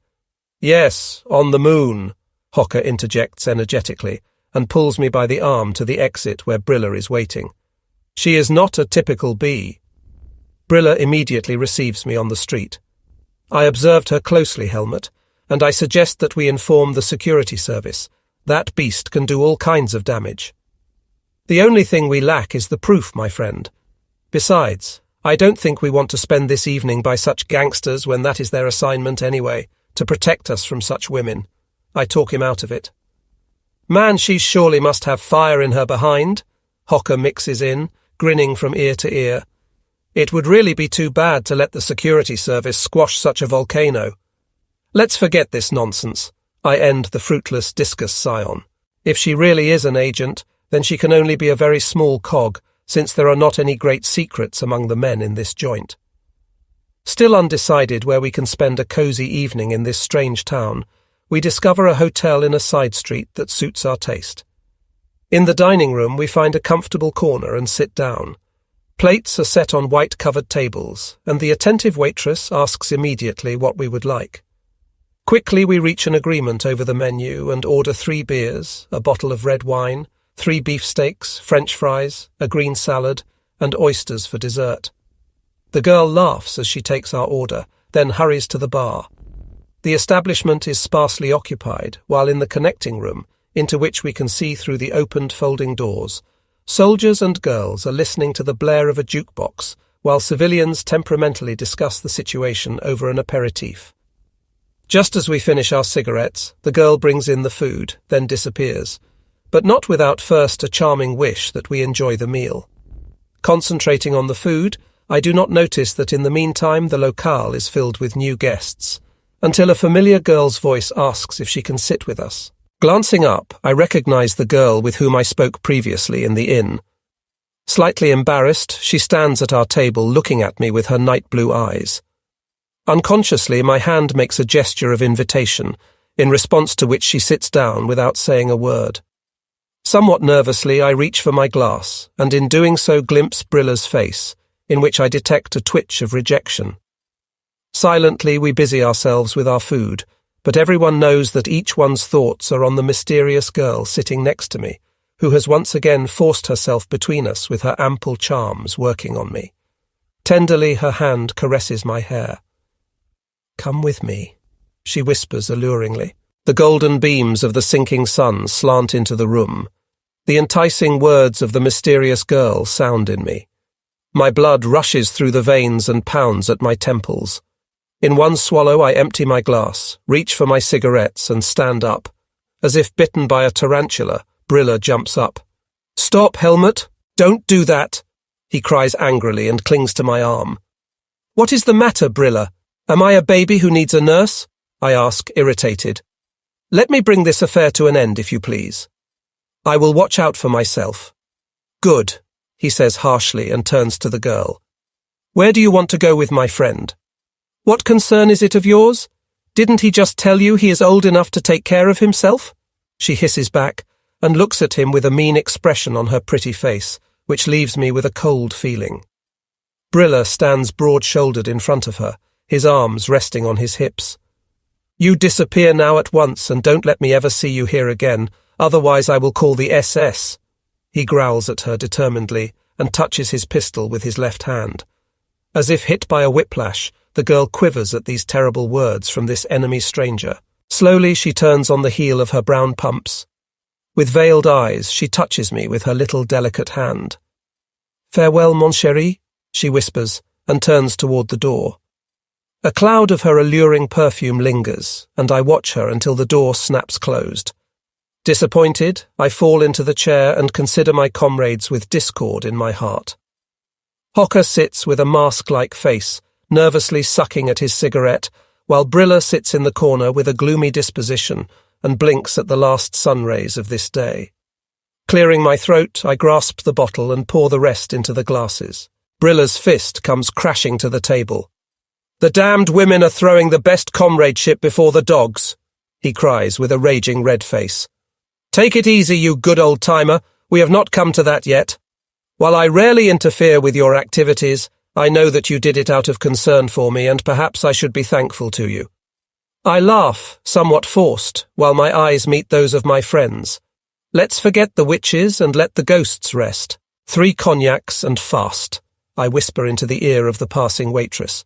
"Yes, on the moon," Hocker interjects energetically and pulls me by the arm to the exit where Brilla is waiting. She is not a typical bee. Brilla immediately receives me on the street. I observed her closely, Helmut, and I suggest that we inform the security service. That beast can do all kinds of damage. The only thing we lack is the proof, my friend. Besides, I don't think we want to spend this evening by such gangsters when that is their assignment anyway, to protect us from such women. I talk him out of it. "Man, she surely must have fire in her behind," Hocker mixes in, grinning from ear to ear. "It would really be too bad to let the security service squash such a volcano. Let's forget this nonsense," I end the fruitless discus scion. "If she really is an agent, then she can only be a very small cog, since there are not any great secrets among the men in this joint." Still undecided where we can spend a cosy evening in this strange town, we discover a hotel in a side street that suits our taste. In the dining room, we find a comfortable corner and sit down. Plates are set on white-covered tables, and the attentive waitress asks immediately what we would like. Quickly we reach an agreement over the menu and order 3 beers, a bottle of red wine, 3 beefsteaks, French fries, a green salad, and oysters for dessert. The girl laughs as she takes our order, then hurries to the bar. The establishment is sparsely occupied, while in the connecting room, into which we can see through the opened folding doors, soldiers and girls are listening to the blare of a jukebox, while civilians temperamentally discuss the situation over an aperitif. Just as we finish our cigarettes, the girl brings in the food, then disappears, but not without first a charming wish that we enjoy the meal. Concentrating on the food, I do not notice that in the meantime the locale is filled with new guests, until a familiar girl's voice asks if she can sit with us. Glancing up, I recognize the girl with whom I spoke previously in the inn. Slightly embarrassed, she stands at our table looking at me with her night blue eyes. Unconsciously, my hand makes a gesture of invitation, in response to which she sits down without saying a word. Somewhat nervously, I reach for my glass, and in doing so glimpse Brilla's face, in which I detect a twitch of rejection. Silently, we busy ourselves with our food, but everyone knows that each one's thoughts are on the mysterious girl sitting next to me, who has once again forced herself between us with her ample charms working on me. Tenderly, her hand caresses my hair. "Come with me," she whispers alluringly. The golden beams of the sinking sun slant into the room. The enticing words of the mysterious girl sound in me. My blood rushes through the veins and pounds at my temples. In one swallow, I empty my glass, reach for my cigarettes, and stand up. As if bitten by a tarantula, Brilla jumps up. "Stop, Helmut! Don't do that!" he cries angrily and clings to my arm. "What is the matter, Brilla? Am I a baby who needs a nurse?" I ask, irritated. "Let me bring this affair to an end, if you please. I will watch out for myself." "Good," he says harshly and turns to the girl. "Where do you want to go with my friend?" "What concern is it of yours? Didn't he just tell you he is old enough to take care of himself?" She hisses back and looks at him with a mean expression on her pretty face, which leaves me with a cold feeling. Brilla stands broad-shouldered in front of her, his arms resting on his hips. "You disappear now at once and don't let me ever see you here again, otherwise I will call the SS. He growls at her determinedly and touches his pistol with his left hand. As if hit by a whiplash, the girl quivers at these terrible words from this enemy stranger. Slowly she turns on the heel of her brown pumps. With veiled eyes, she touches me with her little delicate hand. "Farewell, mon chéri," she whispers, and turns toward the door. A cloud of her alluring perfume lingers, and I watch her until the door snaps closed. Disappointed, I fall into the chair and consider my comrades with discord in my heart. Hocker sits with a mask-like face, nervously sucking at his cigarette, while Brilla sits in the corner with a gloomy disposition and blinks at the last sun rays of this day. Clearing my throat, I grasp the bottle and pour the rest into the glasses. Brilla's fist comes crashing to the table. "The damned women are throwing the best comradeship before the dogs," he cries with a raging red face. "Take it easy, you good old-timer. We have not come to that yet. While I rarely interfere with your activities, I know that you did it out of concern for me, and perhaps I should be thankful to you." I laugh, somewhat forced, while my eyes meet those of my friends. "Let's forget the witches and let the ghosts rest. 3 cognacs and fast," I whisper into the ear of the passing waitress.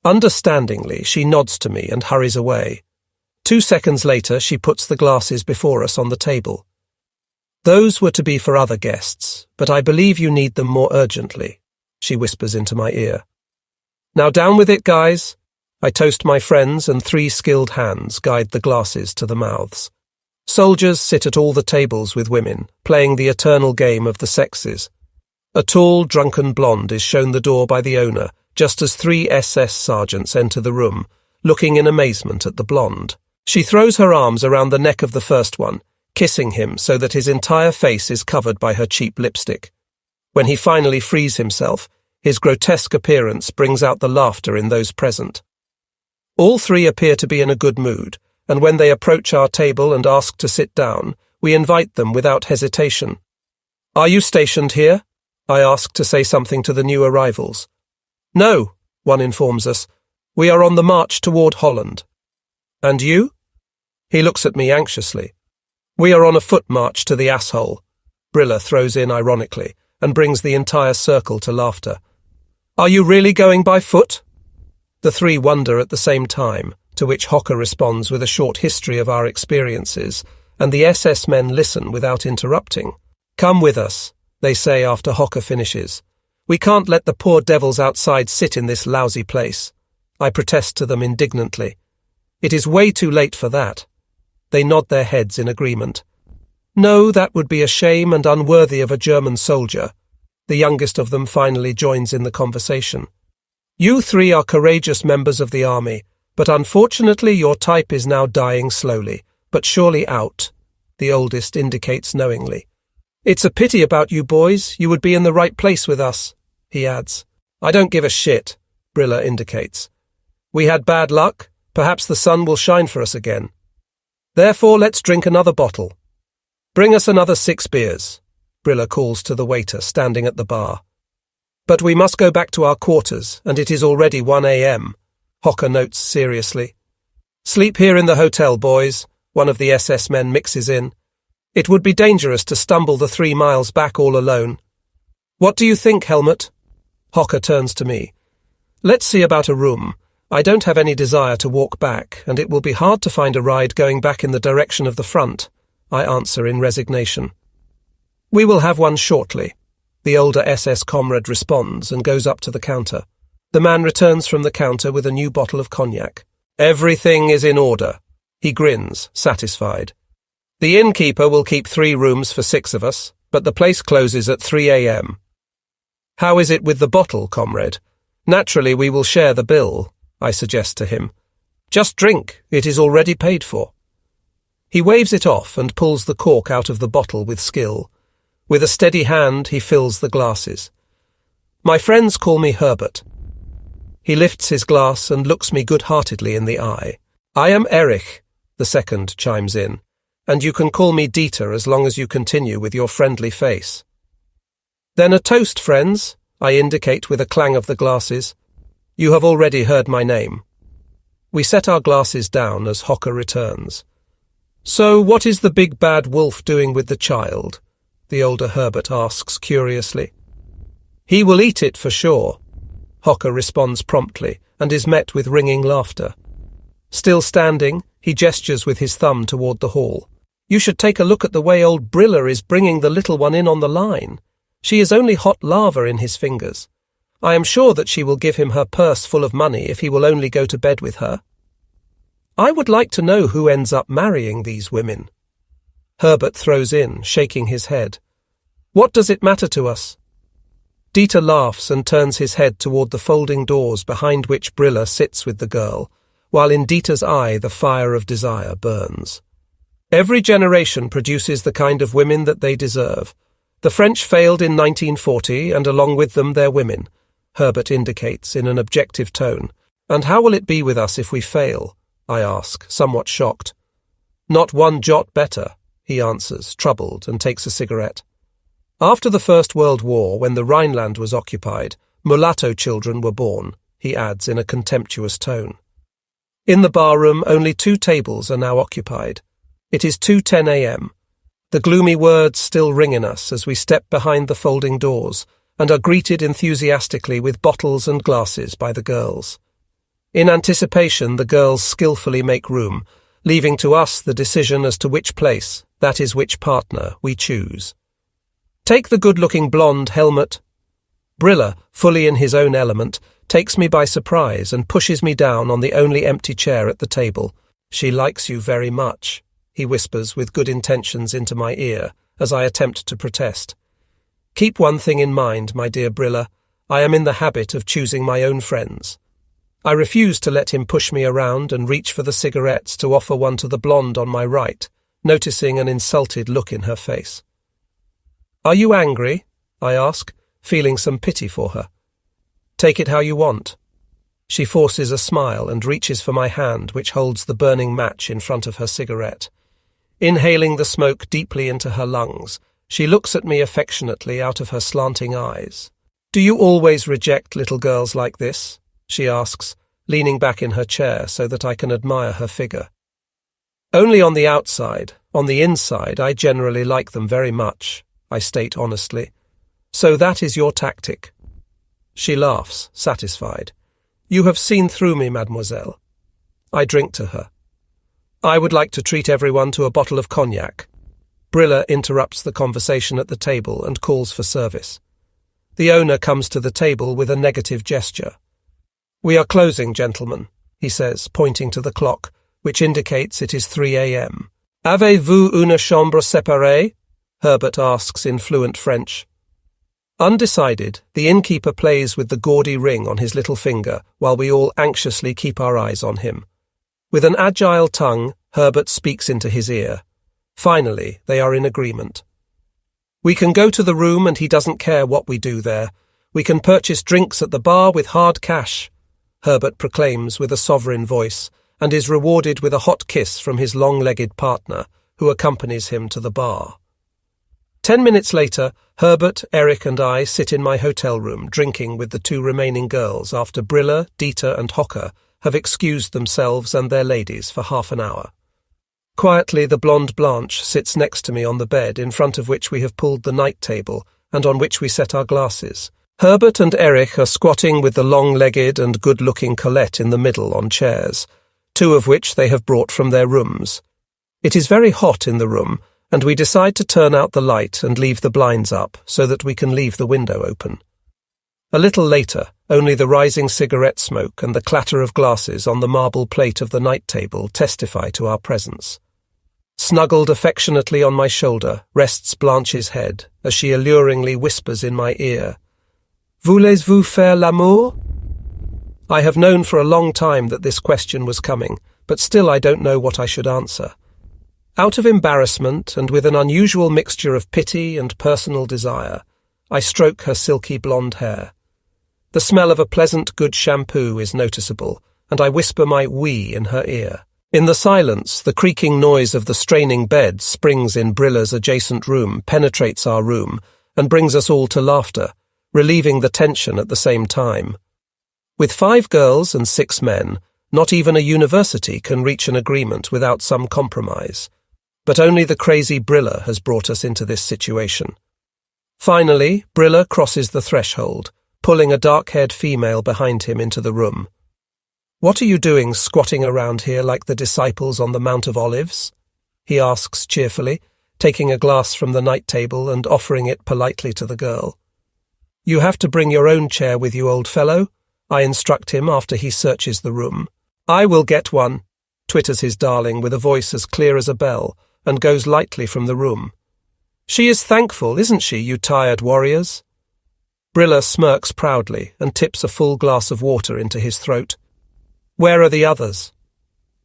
Understandingly, she nods to me and hurries away. 2 seconds later, she puts the glasses before us on the table. "Those were to be for other guests, but I believe you need them more urgently," she whispers into my ear. "Now down with it, guys." I toast my friends, and 3 skilled hands guide the glasses to the mouths. Soldiers sit at all the tables with women, playing the eternal game of the sexes. A tall, drunken blonde is shown the door by the owner, just as 3 SS sergeants enter the room, looking in amazement at the blonde. She throws her arms around the neck of the first one, kissing him so that his entire face is covered by her cheap lipstick. When he finally frees himself, his grotesque appearance brings out the laughter in those present. All 3 appear to be in a good mood, and when they approach our table and ask to sit down, we invite them without hesitation. "Are you stationed here?" I ask to say something to the new arrivals. "No," one informs us. "We are on the march toward Holland." "And you?" He looks at me anxiously. "We are on a foot march to the asshole," Brilla throws in ironically, and brings the entire circle to laughter. "Are you really going by foot?" The 3 wonder at the same time, to which Hocker responds with a short history of our experiences, and the SS men listen without interrupting. "Come with us," they say after Hocker finishes. "We can't let the poor devils outside sit in this lousy place." I protest to them indignantly. "It is way too late for that." They nod their heads in agreement. "No, that would be a shame and unworthy of a German soldier." The youngest of them finally joins in the conversation. "You 3 are courageous members of the army, but unfortunately your type is now dying slowly. but surely out, the oldest indicates knowingly. It's a pity about you boys, you would be in the right place with us, he adds. I don't give a shit, Brilla indicates. We had bad luck, perhaps the sun will shine for us again. Therefore let's drink another bottle. Bring us another 6 beers, Brilla calls to the waiter standing at the bar. But we must go back to our quarters, and it is already 1 a.m., Hocker notes seriously. Sleep here in the hotel, boys, one of the SS men mixes in. It would be dangerous to stumble the 3 miles back all alone. What do you think, Helmut? Hocker turns to me. Let's see about a room. I don't have any desire to walk back, and it will be hard to find a ride going back in the direction of the front, I answer in resignation. We will have one shortly. The older SS comrade responds and goes up to the counter. The man returns from the counter with a new bottle of cognac. Everything is in order. He grins, satisfied. The innkeeper will keep 3 rooms for 6 of us, but the place closes at 3 a.m. How is it with the bottle, comrade? Naturally we will share the bill, I suggest to him. Just drink, it is already paid for. He waves it off and pulls the cork out of the bottle with skill. With a steady hand he fills the glasses. My friends call me Herbert. He lifts his glass and looks me good-heartedly in the eye. I am Erich, the second chimes in, and you can call me Dieter as long as you continue with your friendly face. Then a toast, friends, I indicate with a clang of the glasses. You have already heard my name. We set our glasses down as Hocker returns. So what is the big bad wolf doing with the child? The older Herbert asks curiously. He will eat it for sure. Hocker responds promptly and is met with ringing laughter. Still standing, he gestures with his thumb toward the hall. You should take a look at the way old Brilla is bringing the little one in on the line. She is only hot lava in his fingers. I am sure that she will give him her purse full of money if he will only go to bed with her. I would like to know who ends up marrying these women. Herbert throws in, shaking his head. What does it matter to us? Dieter laughs and turns his head toward the folding doors behind which Brilla sits with the girl, while in Dieter's eye the fire of desire burns. Every generation produces the kind of women that they deserve. The French failed in 1940, and along with them their women, Herbert indicates in an objective tone. And how will it be with us if we fail? I ask, somewhat shocked. Not one jot better, he answers, troubled, and takes a cigarette. After the First World War, when the Rhineland was occupied, mulatto children were born, he adds in a contemptuous tone. In the barroom, only 2 tables are now occupied. It is 2:10 a.m. The gloomy words still ring in us as we step behind the folding doors and are greeted enthusiastically with bottles and glasses by the girls. In anticipation, the girls skillfully make room, leaving to us the decision as to which place, that is which partner, we choose. Take the good-looking blonde, Helmut. Brilla, fully in his own element, takes me by surprise and pushes me down on the only empty chair at the table. She likes you very much, he whispers with good intentions into my ear as I attempt to protest. Keep one thing in mind, my dear Brilla. I am in the habit of choosing my own friends. I refuse to let him push me around and reach for the cigarettes to offer one to the blonde on my right, noticing an insulted look in her face. Are you angry? I ask, feeling some pity for her. Take it how you want. She forces a smile and reaches for my hand, which holds the burning match in front of her cigarette. Inhaling the smoke deeply into her lungs, she looks at me affectionately out of her slanting eyes. Do you always reject little girls like this? She asks, leaning back in her chair so that I can admire her figure. Only on the outside. On the inside, I generally like them very much, I state honestly. So that is your tactic. She laughs, satisfied. You have seen through me, mademoiselle. I drink to her. I would like to treat everyone to a bottle of cognac. Brilla interrupts the conversation at the table and calls for service. The owner comes to the table with a negative gesture. We are closing, gentlemen, he says, pointing to the clock, which indicates it is 3 a.m. Avez-vous une chambre séparée? Herbert asks in fluent French. Undecided, the innkeeper plays with the gaudy ring on his little finger while we all anxiously keep our eyes on him. With an agile tongue, Herbert speaks into his ear. Finally, they are in agreement. We can go to the room and he doesn't care what we do there. We can purchase drinks at the bar with hard cash, Herbert proclaims with a sovereign voice, and is rewarded with a hot kiss from his long-legged partner, who accompanies him to the bar. 10 minutes later, Herbert, Eric and I sit in my hotel room drinking with the two remaining girls after Briller, Dieter and Hocker have excused themselves and their ladies for half an hour. Quietly, the blonde Blanche sits next to me on the bed in front of which we have pulled the night table and on which we set our glasses. Herbert and Eric are squatting with the long-legged and good-looking Colette in the middle on chairs, two of which they have brought from their rooms. It is very hot in the room, and we decide to turn out the light and leave the blinds up so that we can leave the window open. A little later, only the rising cigarette smoke and the clatter of glasses on the marble plate of the night table testify to our presence. Snuggled affectionately on my shoulder rests Blanche's head as she alluringly whispers in my ear, "Voulez-vous faire l'amour?" I have known for a long time that this question was coming, but still I don't know what I should answer. Out of embarrassment and with an unusual mixture of pity and personal desire, I stroke her silky blonde hair. The smell of a pleasant good shampoo is noticeable, and I whisper my "oui" in her ear. In the silence, the creaking noise of the straining bed springs in Briller's adjacent room penetrates our room and brings us all to laughter, relieving the tension at the same time. With 5 girls and 6 men, not even a university can reach an agreement without some compromise. But only the crazy Briller has brought us into this situation. Finally, Briller crosses the threshold, pulling a dark-haired female behind him into the room. "What are you doing squatting around here like the disciples on the Mount of Olives?" he asks cheerfully, taking a glass from the night table and offering it politely to the girl. "You have to bring your own chair with you, old fellow," I instruct him after he searches the room. "I will get one," twitters his darling with a voice as clear as a bell, and goes lightly from the room. "She is thankful, isn't she, you tired warriors?" Briller smirks proudly and tips a full glass of water into his throat. "Where are the others?"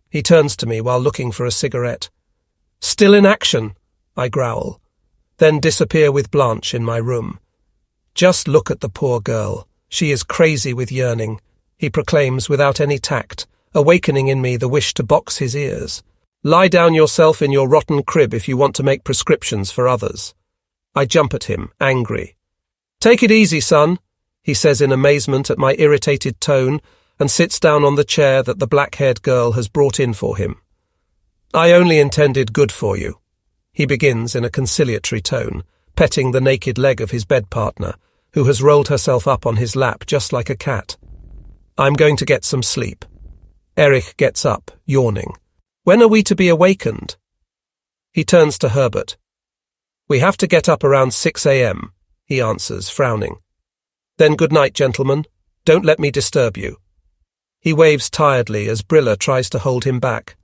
He turns to me while looking for a cigarette. "Still in action," I growl, then disappear with Blanche in my room. "Just look at the poor girl. She is crazy with yearning," he proclaims without any tact, awakening in me the wish to box his ears. "Lie down yourself in your rotten crib if you want to make prescriptions for others." I jump at him, angry. "Take it easy, son," he says in amazement at my irritated tone, and sits down on the chair that the black-haired girl has brought in for him. "I only intended good for you," he begins in a conciliatory tone, petting the naked leg of his bed partner, who has rolled herself up on his lap just like a cat. "I'm going to get some sleep." Eric gets up, yawning. "When are we to be awakened?" He turns to Herbert. "We have to get up around 6 a.m., he answers, frowning. "Then good night, gentlemen. Don't let me disturb you." He waves tiredly as Briller tries to hold him back.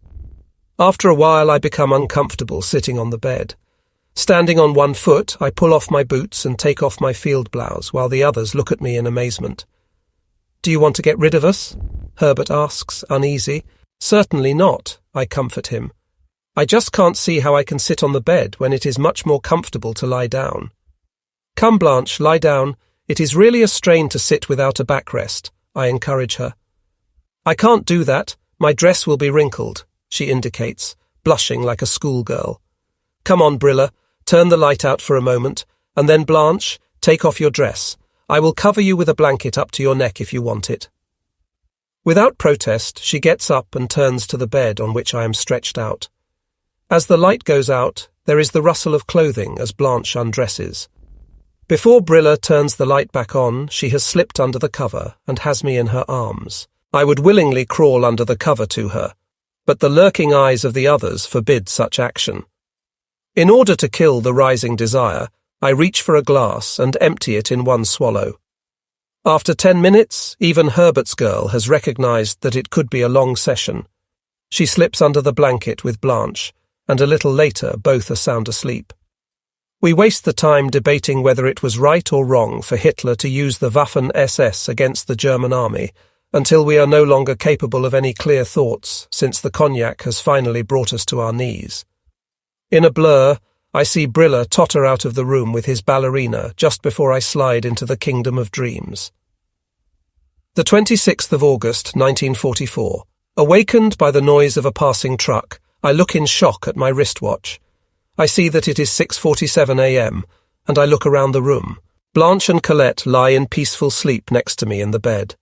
After a while I become uncomfortable sitting on the bed. Standing on one foot, I pull off my boots and take off my field blouse while the others look at me in amazement. "Do you want to get rid of us?" Herbert asks, uneasy. "Certainly not," I comfort him. "I just can't see how I can sit on the bed when it is much more comfortable to lie down." "Come, Blanche, lie down. It is really a strain to sit without a backrest," I encourage her. "I can't do that. My dress will be wrinkled," she indicates, blushing like a schoolgirl. "Come on, Briller, turn the light out for a moment, and then Blanche, take off your dress. I will cover you with a blanket up to your neck if you want it." Without protest, she gets up and turns to the bed on which I am stretched out. As the light goes out, there is the rustle of clothing as Blanche undresses. Before Briller turns the light back on, she has slipped under the cover and has me in her arms. I would willingly crawl under the cover to her, but the lurking eyes of the others forbid such action. In order to kill the rising desire, I reach for a glass and empty it in one swallow. After 10 minutes, even Herbert's girl has recognized that it could be a long session. She slips under the blanket with Blanche, and a little later both are sound asleep. We waste the time debating whether it was right or wrong for Hitler to use the Waffen-SS against the German army, until we are no longer capable of any clear thoughts, since the cognac has finally brought us to our knees. In a blur, I see Brilla totter out of the room with his ballerina just before I slide into the kingdom of dreams. The 26th of August, 1944. Awakened by the noise of a passing truck, I look in shock at my wristwatch. I see that it is 6:47 a.m., and I look around the room. Blanche and Colette lie in peaceful sleep next to me in the bed.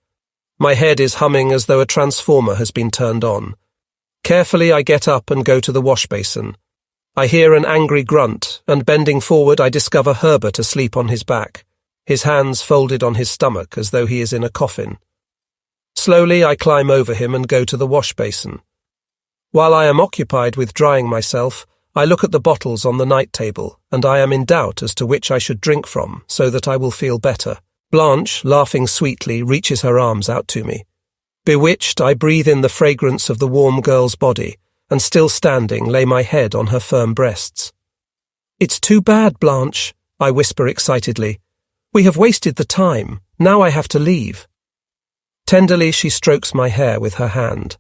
My head is humming as though a transformer has been turned on. Carefully I get up and go to the wash basin. I hear an angry grunt, and bending forward I discover Herbert asleep on his back, his hands folded on his stomach as though he is in a coffin. Slowly I climb over him and go to the wash basin. While I am occupied with drying myself, I look at the bottles on the night table, and I am in doubt as to which I should drink from, so that I will feel better. Blanche, laughing sweetly, reaches her arms out to me. Bewitched, I breathe in the fragrance of the warm girl's body, and still standing, lay my head on her firm breasts. "It's too bad, Blanche," I whisper excitedly. "We have wasted the time. Now I have to leave." Tenderly she strokes my hair with her hand.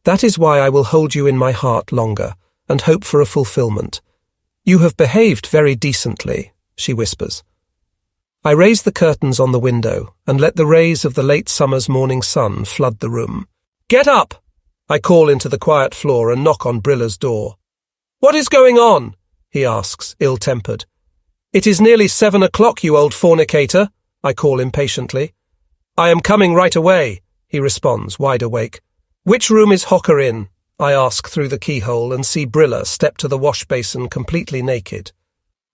"That is why I will hold you in my heart longer, and hope for a fulfillment. You have behaved very decently," she whispers. I raise the curtains on the window and let the rays of the late summer's morning sun flood the room. "Get up!" I call into the quiet floor and knock on Brilla's door. "What is going on?" he asks, ill-tempered. "It is nearly 7 o'clock, you old fornicator," I call impatiently. "I am coming right away," he responds, wide awake. "Which room is Hocker in?" I ask through the keyhole and see Brilla step to the wash basin completely naked.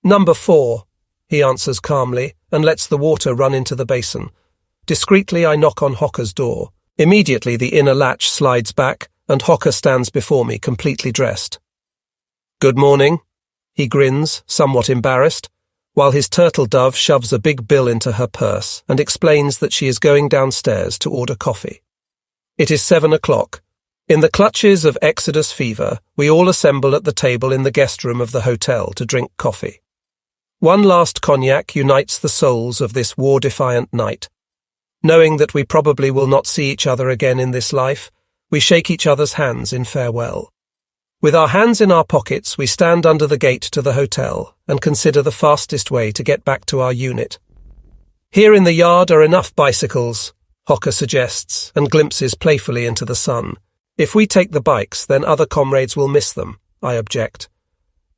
"Number 4, he answers calmly and lets the water run into the basin. Discreetly I knock on Hocker's door. Immediately the inner latch slides back and Hocker stands before me completely dressed. "Good morning," he grins, somewhat embarrassed, while his turtle dove shoves a big bill into her purse and explains that she is going downstairs to order coffee. It is 7 o'clock. In the clutches of Exodus fever, we all assemble at the table in the guest room of the hotel to drink coffee. One last cognac unites the souls of this war-defiant night. Knowing that we probably will not see each other again in this life, we shake each other's hands in farewell. With our hands in our pockets, we stand under the gate to the hotel and consider the fastest way to get back to our unit. "Here in the yard are enough bicycles," Hocker suggests, and glimpses playfully into the sun. "If we take the bikes, then other comrades will miss them," I object.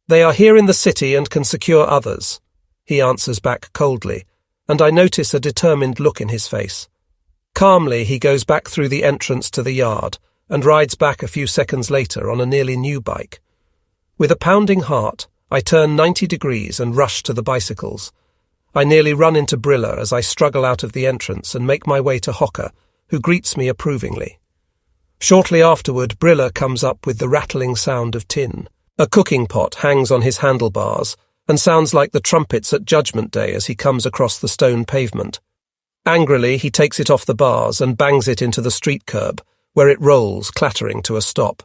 "They are here in the city and can secure others," he answers back coldly, and I notice a determined look in his face. Calmly, he goes back through the entrance to the yard and rides back a few seconds later on a nearly new bike. With a pounding heart, I turn 90 degrees and rush to the bicycles. I nearly run into Brilla as I struggle out of the entrance and make my way to Hocker, who greets me approvingly. Shortly afterward, Brilla comes up with the rattling sound of tin. A cooking pot hangs on his handlebars and sounds like the trumpets at Judgment Day as he comes across the stone pavement. Angrily, he takes it off the bars and bangs it into the street curb, where it rolls, clattering to a stop.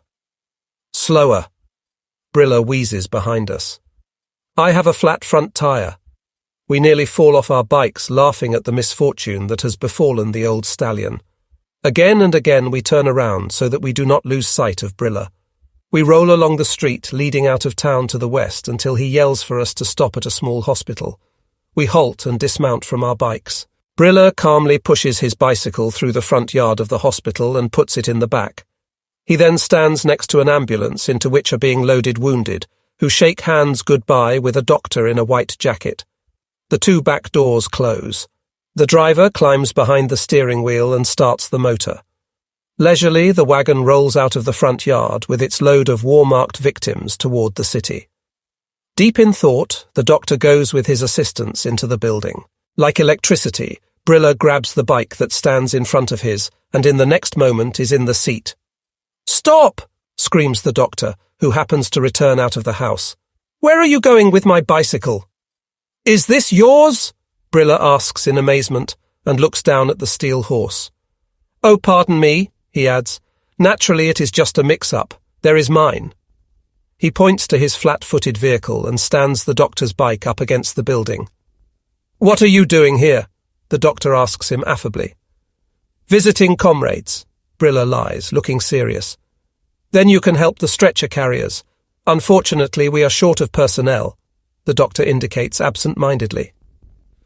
"Slower," Brilla wheezes behind us. I have a flat front tire. We nearly fall off our bikes, laughing at the misfortune that has befallen the old stallion. Again and again we turn around so that we do not lose sight of Brilla. We roll along the street leading out of town to the west until he yells for us to stop at a small hospital. We halt and dismount from our bikes. Brilla calmly pushes his bicycle through the front yard of the hospital and puts it in the back. He then stands next to an ambulance into which are being loaded wounded, who shake hands goodbye with a doctor in a white jacket. The 2 back doors close. The driver climbs behind the steering wheel and starts the motor. Leisurely, the wagon rolls out of the front yard with its load of war-marked victims toward the city. Deep in thought, the doctor goes with his assistants into the building. Like electricity, Brilla grabs the bike that stands in front of his, and in the next moment is in the seat. "Stop!" screams the doctor, who happens to return out of the house. "Where are you going with my bicycle?" "Is this yours?" Brilla asks in amazement, and looks down at the steel horse. "Oh, pardon me," he adds. "Naturally it is just a mix-up. There is mine." He points to his flat-footed vehicle and stands the doctor's bike up against the building. "What are you doing here?" the doctor asks him affably. Visiting comrades, Brilla lies, looking serious. Then you can help the stretcher carriers. Unfortunately, we are short of personnel, the doctor indicates absent-mindedly.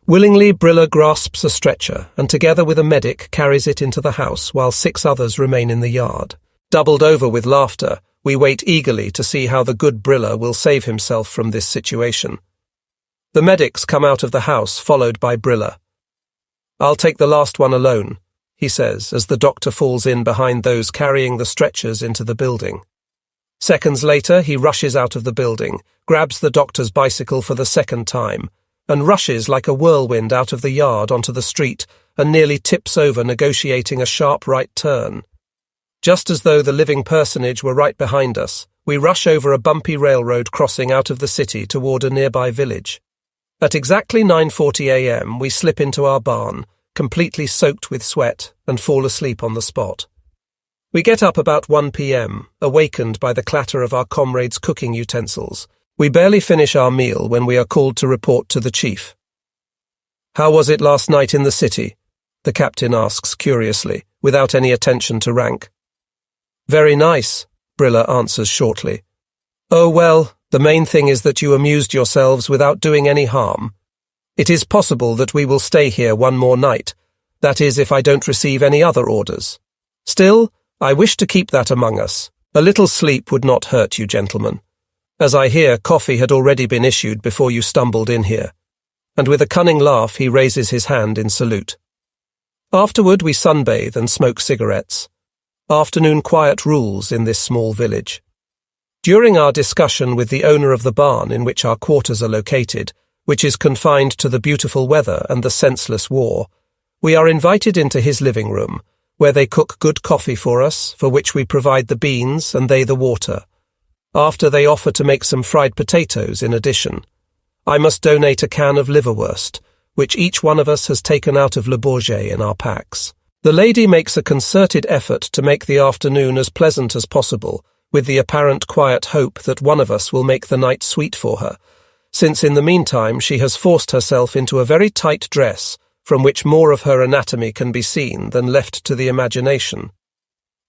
Willingly, Brilla grasps a stretcher and together with a medic carries it into the house while 6 others remain in the yard. Doubled over with laughter, we wait eagerly to see how the good Brilla will save himself from this situation. The medics come out of the house, followed by Brilla. "I'll take the last one alone," he says as the doctor falls in behind those carrying the stretchers into the building. Seconds later, he rushes out of the building, grabs the doctor's bicycle for the second time, and rushes like a whirlwind out of the yard onto the street and nearly tips over negotiating a sharp right turn. Just as though the living personage were right behind us, we rush over a bumpy railroad crossing out of the city toward a nearby village. At exactly 9:40 a.m., we slip into our barn, completely soaked with sweat, and fall asleep on the spot. We get up about 1 p.m., awakened by the clatter of our comrades' cooking utensils. We barely finish our meal when we are called to report to the chief. "How was it last night in the city?" the captain asks curiously, without any attention to rank. "Very nice," Brilla answers shortly. "Oh well, the main thing is that you amused yourselves without doing any harm. It is possible that we will stay here one more night, that is if I don't receive any other orders. Still, I wish to keep that among us. A little sleep would not hurt you, gentlemen. As I hear, coffee had already been issued before you stumbled in here." And with a cunning laugh, he raises his hand in salute. Afterward, we sunbathe and smoke cigarettes. Afternoon quiet rules in this small village. During our discussion with the owner of the barn in which our quarters are located, which is confined to the beautiful weather and the senseless war, we are invited into his living room, where they cook good coffee for us, for which we provide the beans and they the water. After, they offer to make some fried potatoes in addition. I must donate a can of liverwurst, which each one of us has taken out of Le Bourget in our packs. The lady makes a concerted effort to make the afternoon as pleasant as possible, with the apparent quiet hope that one of us will make the night sweet for her, since in the meantime she has forced herself into a very tight dress, from which more of her anatomy can be seen than left to the imagination.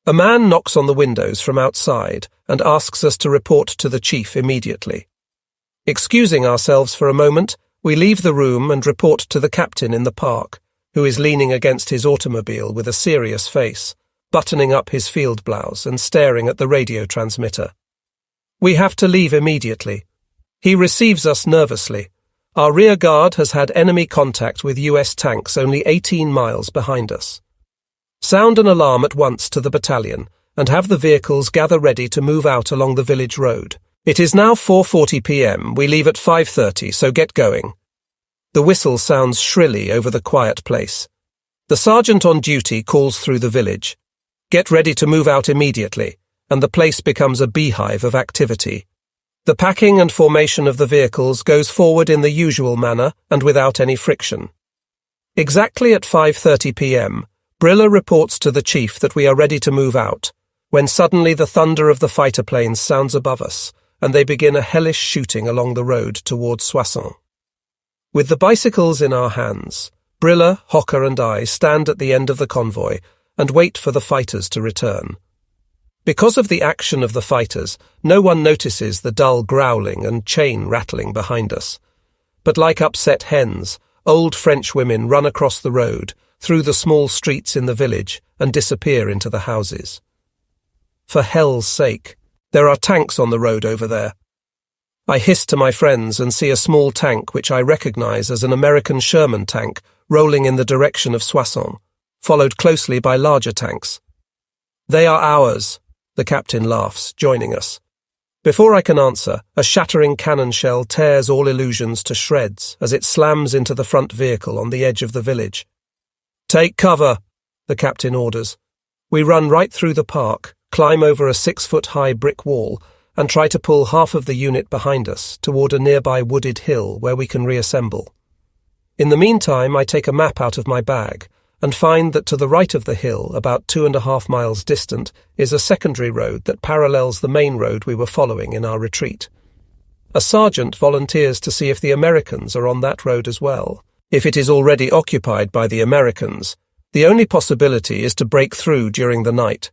A man knocks on the windows from outside and asks us to report to the chief immediately. Excusing ourselves for a moment, we leave the room and report to the captain in the park, who is leaning against his automobile with a serious face, buttoning up his field blouse and staring at the radio transmitter. We have to leave immediately. He receives us nervously. Our rear guard has had enemy contact with US tanks only 18 miles behind us. Sound an alarm at once to the battalion and have the vehicles gather ready to move out along the village road. It is now 4:40 p.m. We leave at 5:30, so get going. The whistle sounds shrilly over the quiet place. The sergeant on duty calls through the village. Get ready to move out immediately, and the place becomes a beehive of activity. The packing and formation of the vehicles goes forward in the usual manner and without any friction. Exactly at 5:30 p.m., Brilla reports to the chief that we are ready to move out, when suddenly the thunder of the fighter planes sounds above us, and they begin a hellish shooting along the road towards Soissons. With the bicycles in our hands, Brilla, Hocker and I stand at the end of the convoy and wait for the fighters to return. Because of the action of the fighters, no one notices the dull growling and chain rattling behind us. But like upset hens, old French women run across the road, through the small streets in the village, and disappear into the houses. For hell's sake, there are tanks on the road over there. I hiss to my friends and see a small tank which I recognize as an American Sherman tank rolling in the direction of Soissons, followed closely by larger tanks. "They are ours," the captain laughs, joining us. Before I can answer, a shattering cannon shell tears all illusions to shreds as it slams into the front vehicle on the edge of the village. "Take cover," the captain orders. We run right through the park, climb over a 6-foot-high brick wall, and try to pull half of the unit behind us toward a nearby wooded hill where we can reassemble. In the meantime, I take a map out of my bag and find that to the right of the hill, about 2.5 miles distant, is a secondary road that parallels the main road we were following in our retreat. A sergeant volunteers to see if the Americans are on that road as well. If it is already occupied by the Americans, The only possibility is to break through during the night.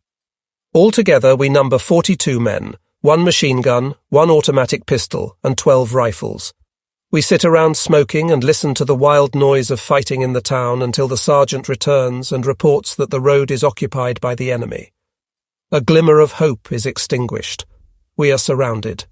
Altogether, we number 42 men, 1 machine gun, 1 automatic pistol, and 12 rifles. We sit around smoking and listen to the wild noise of fighting in the town until the sergeant returns and reports that the road is occupied by the enemy. A glimmer of hope is extinguished. We are surrounded.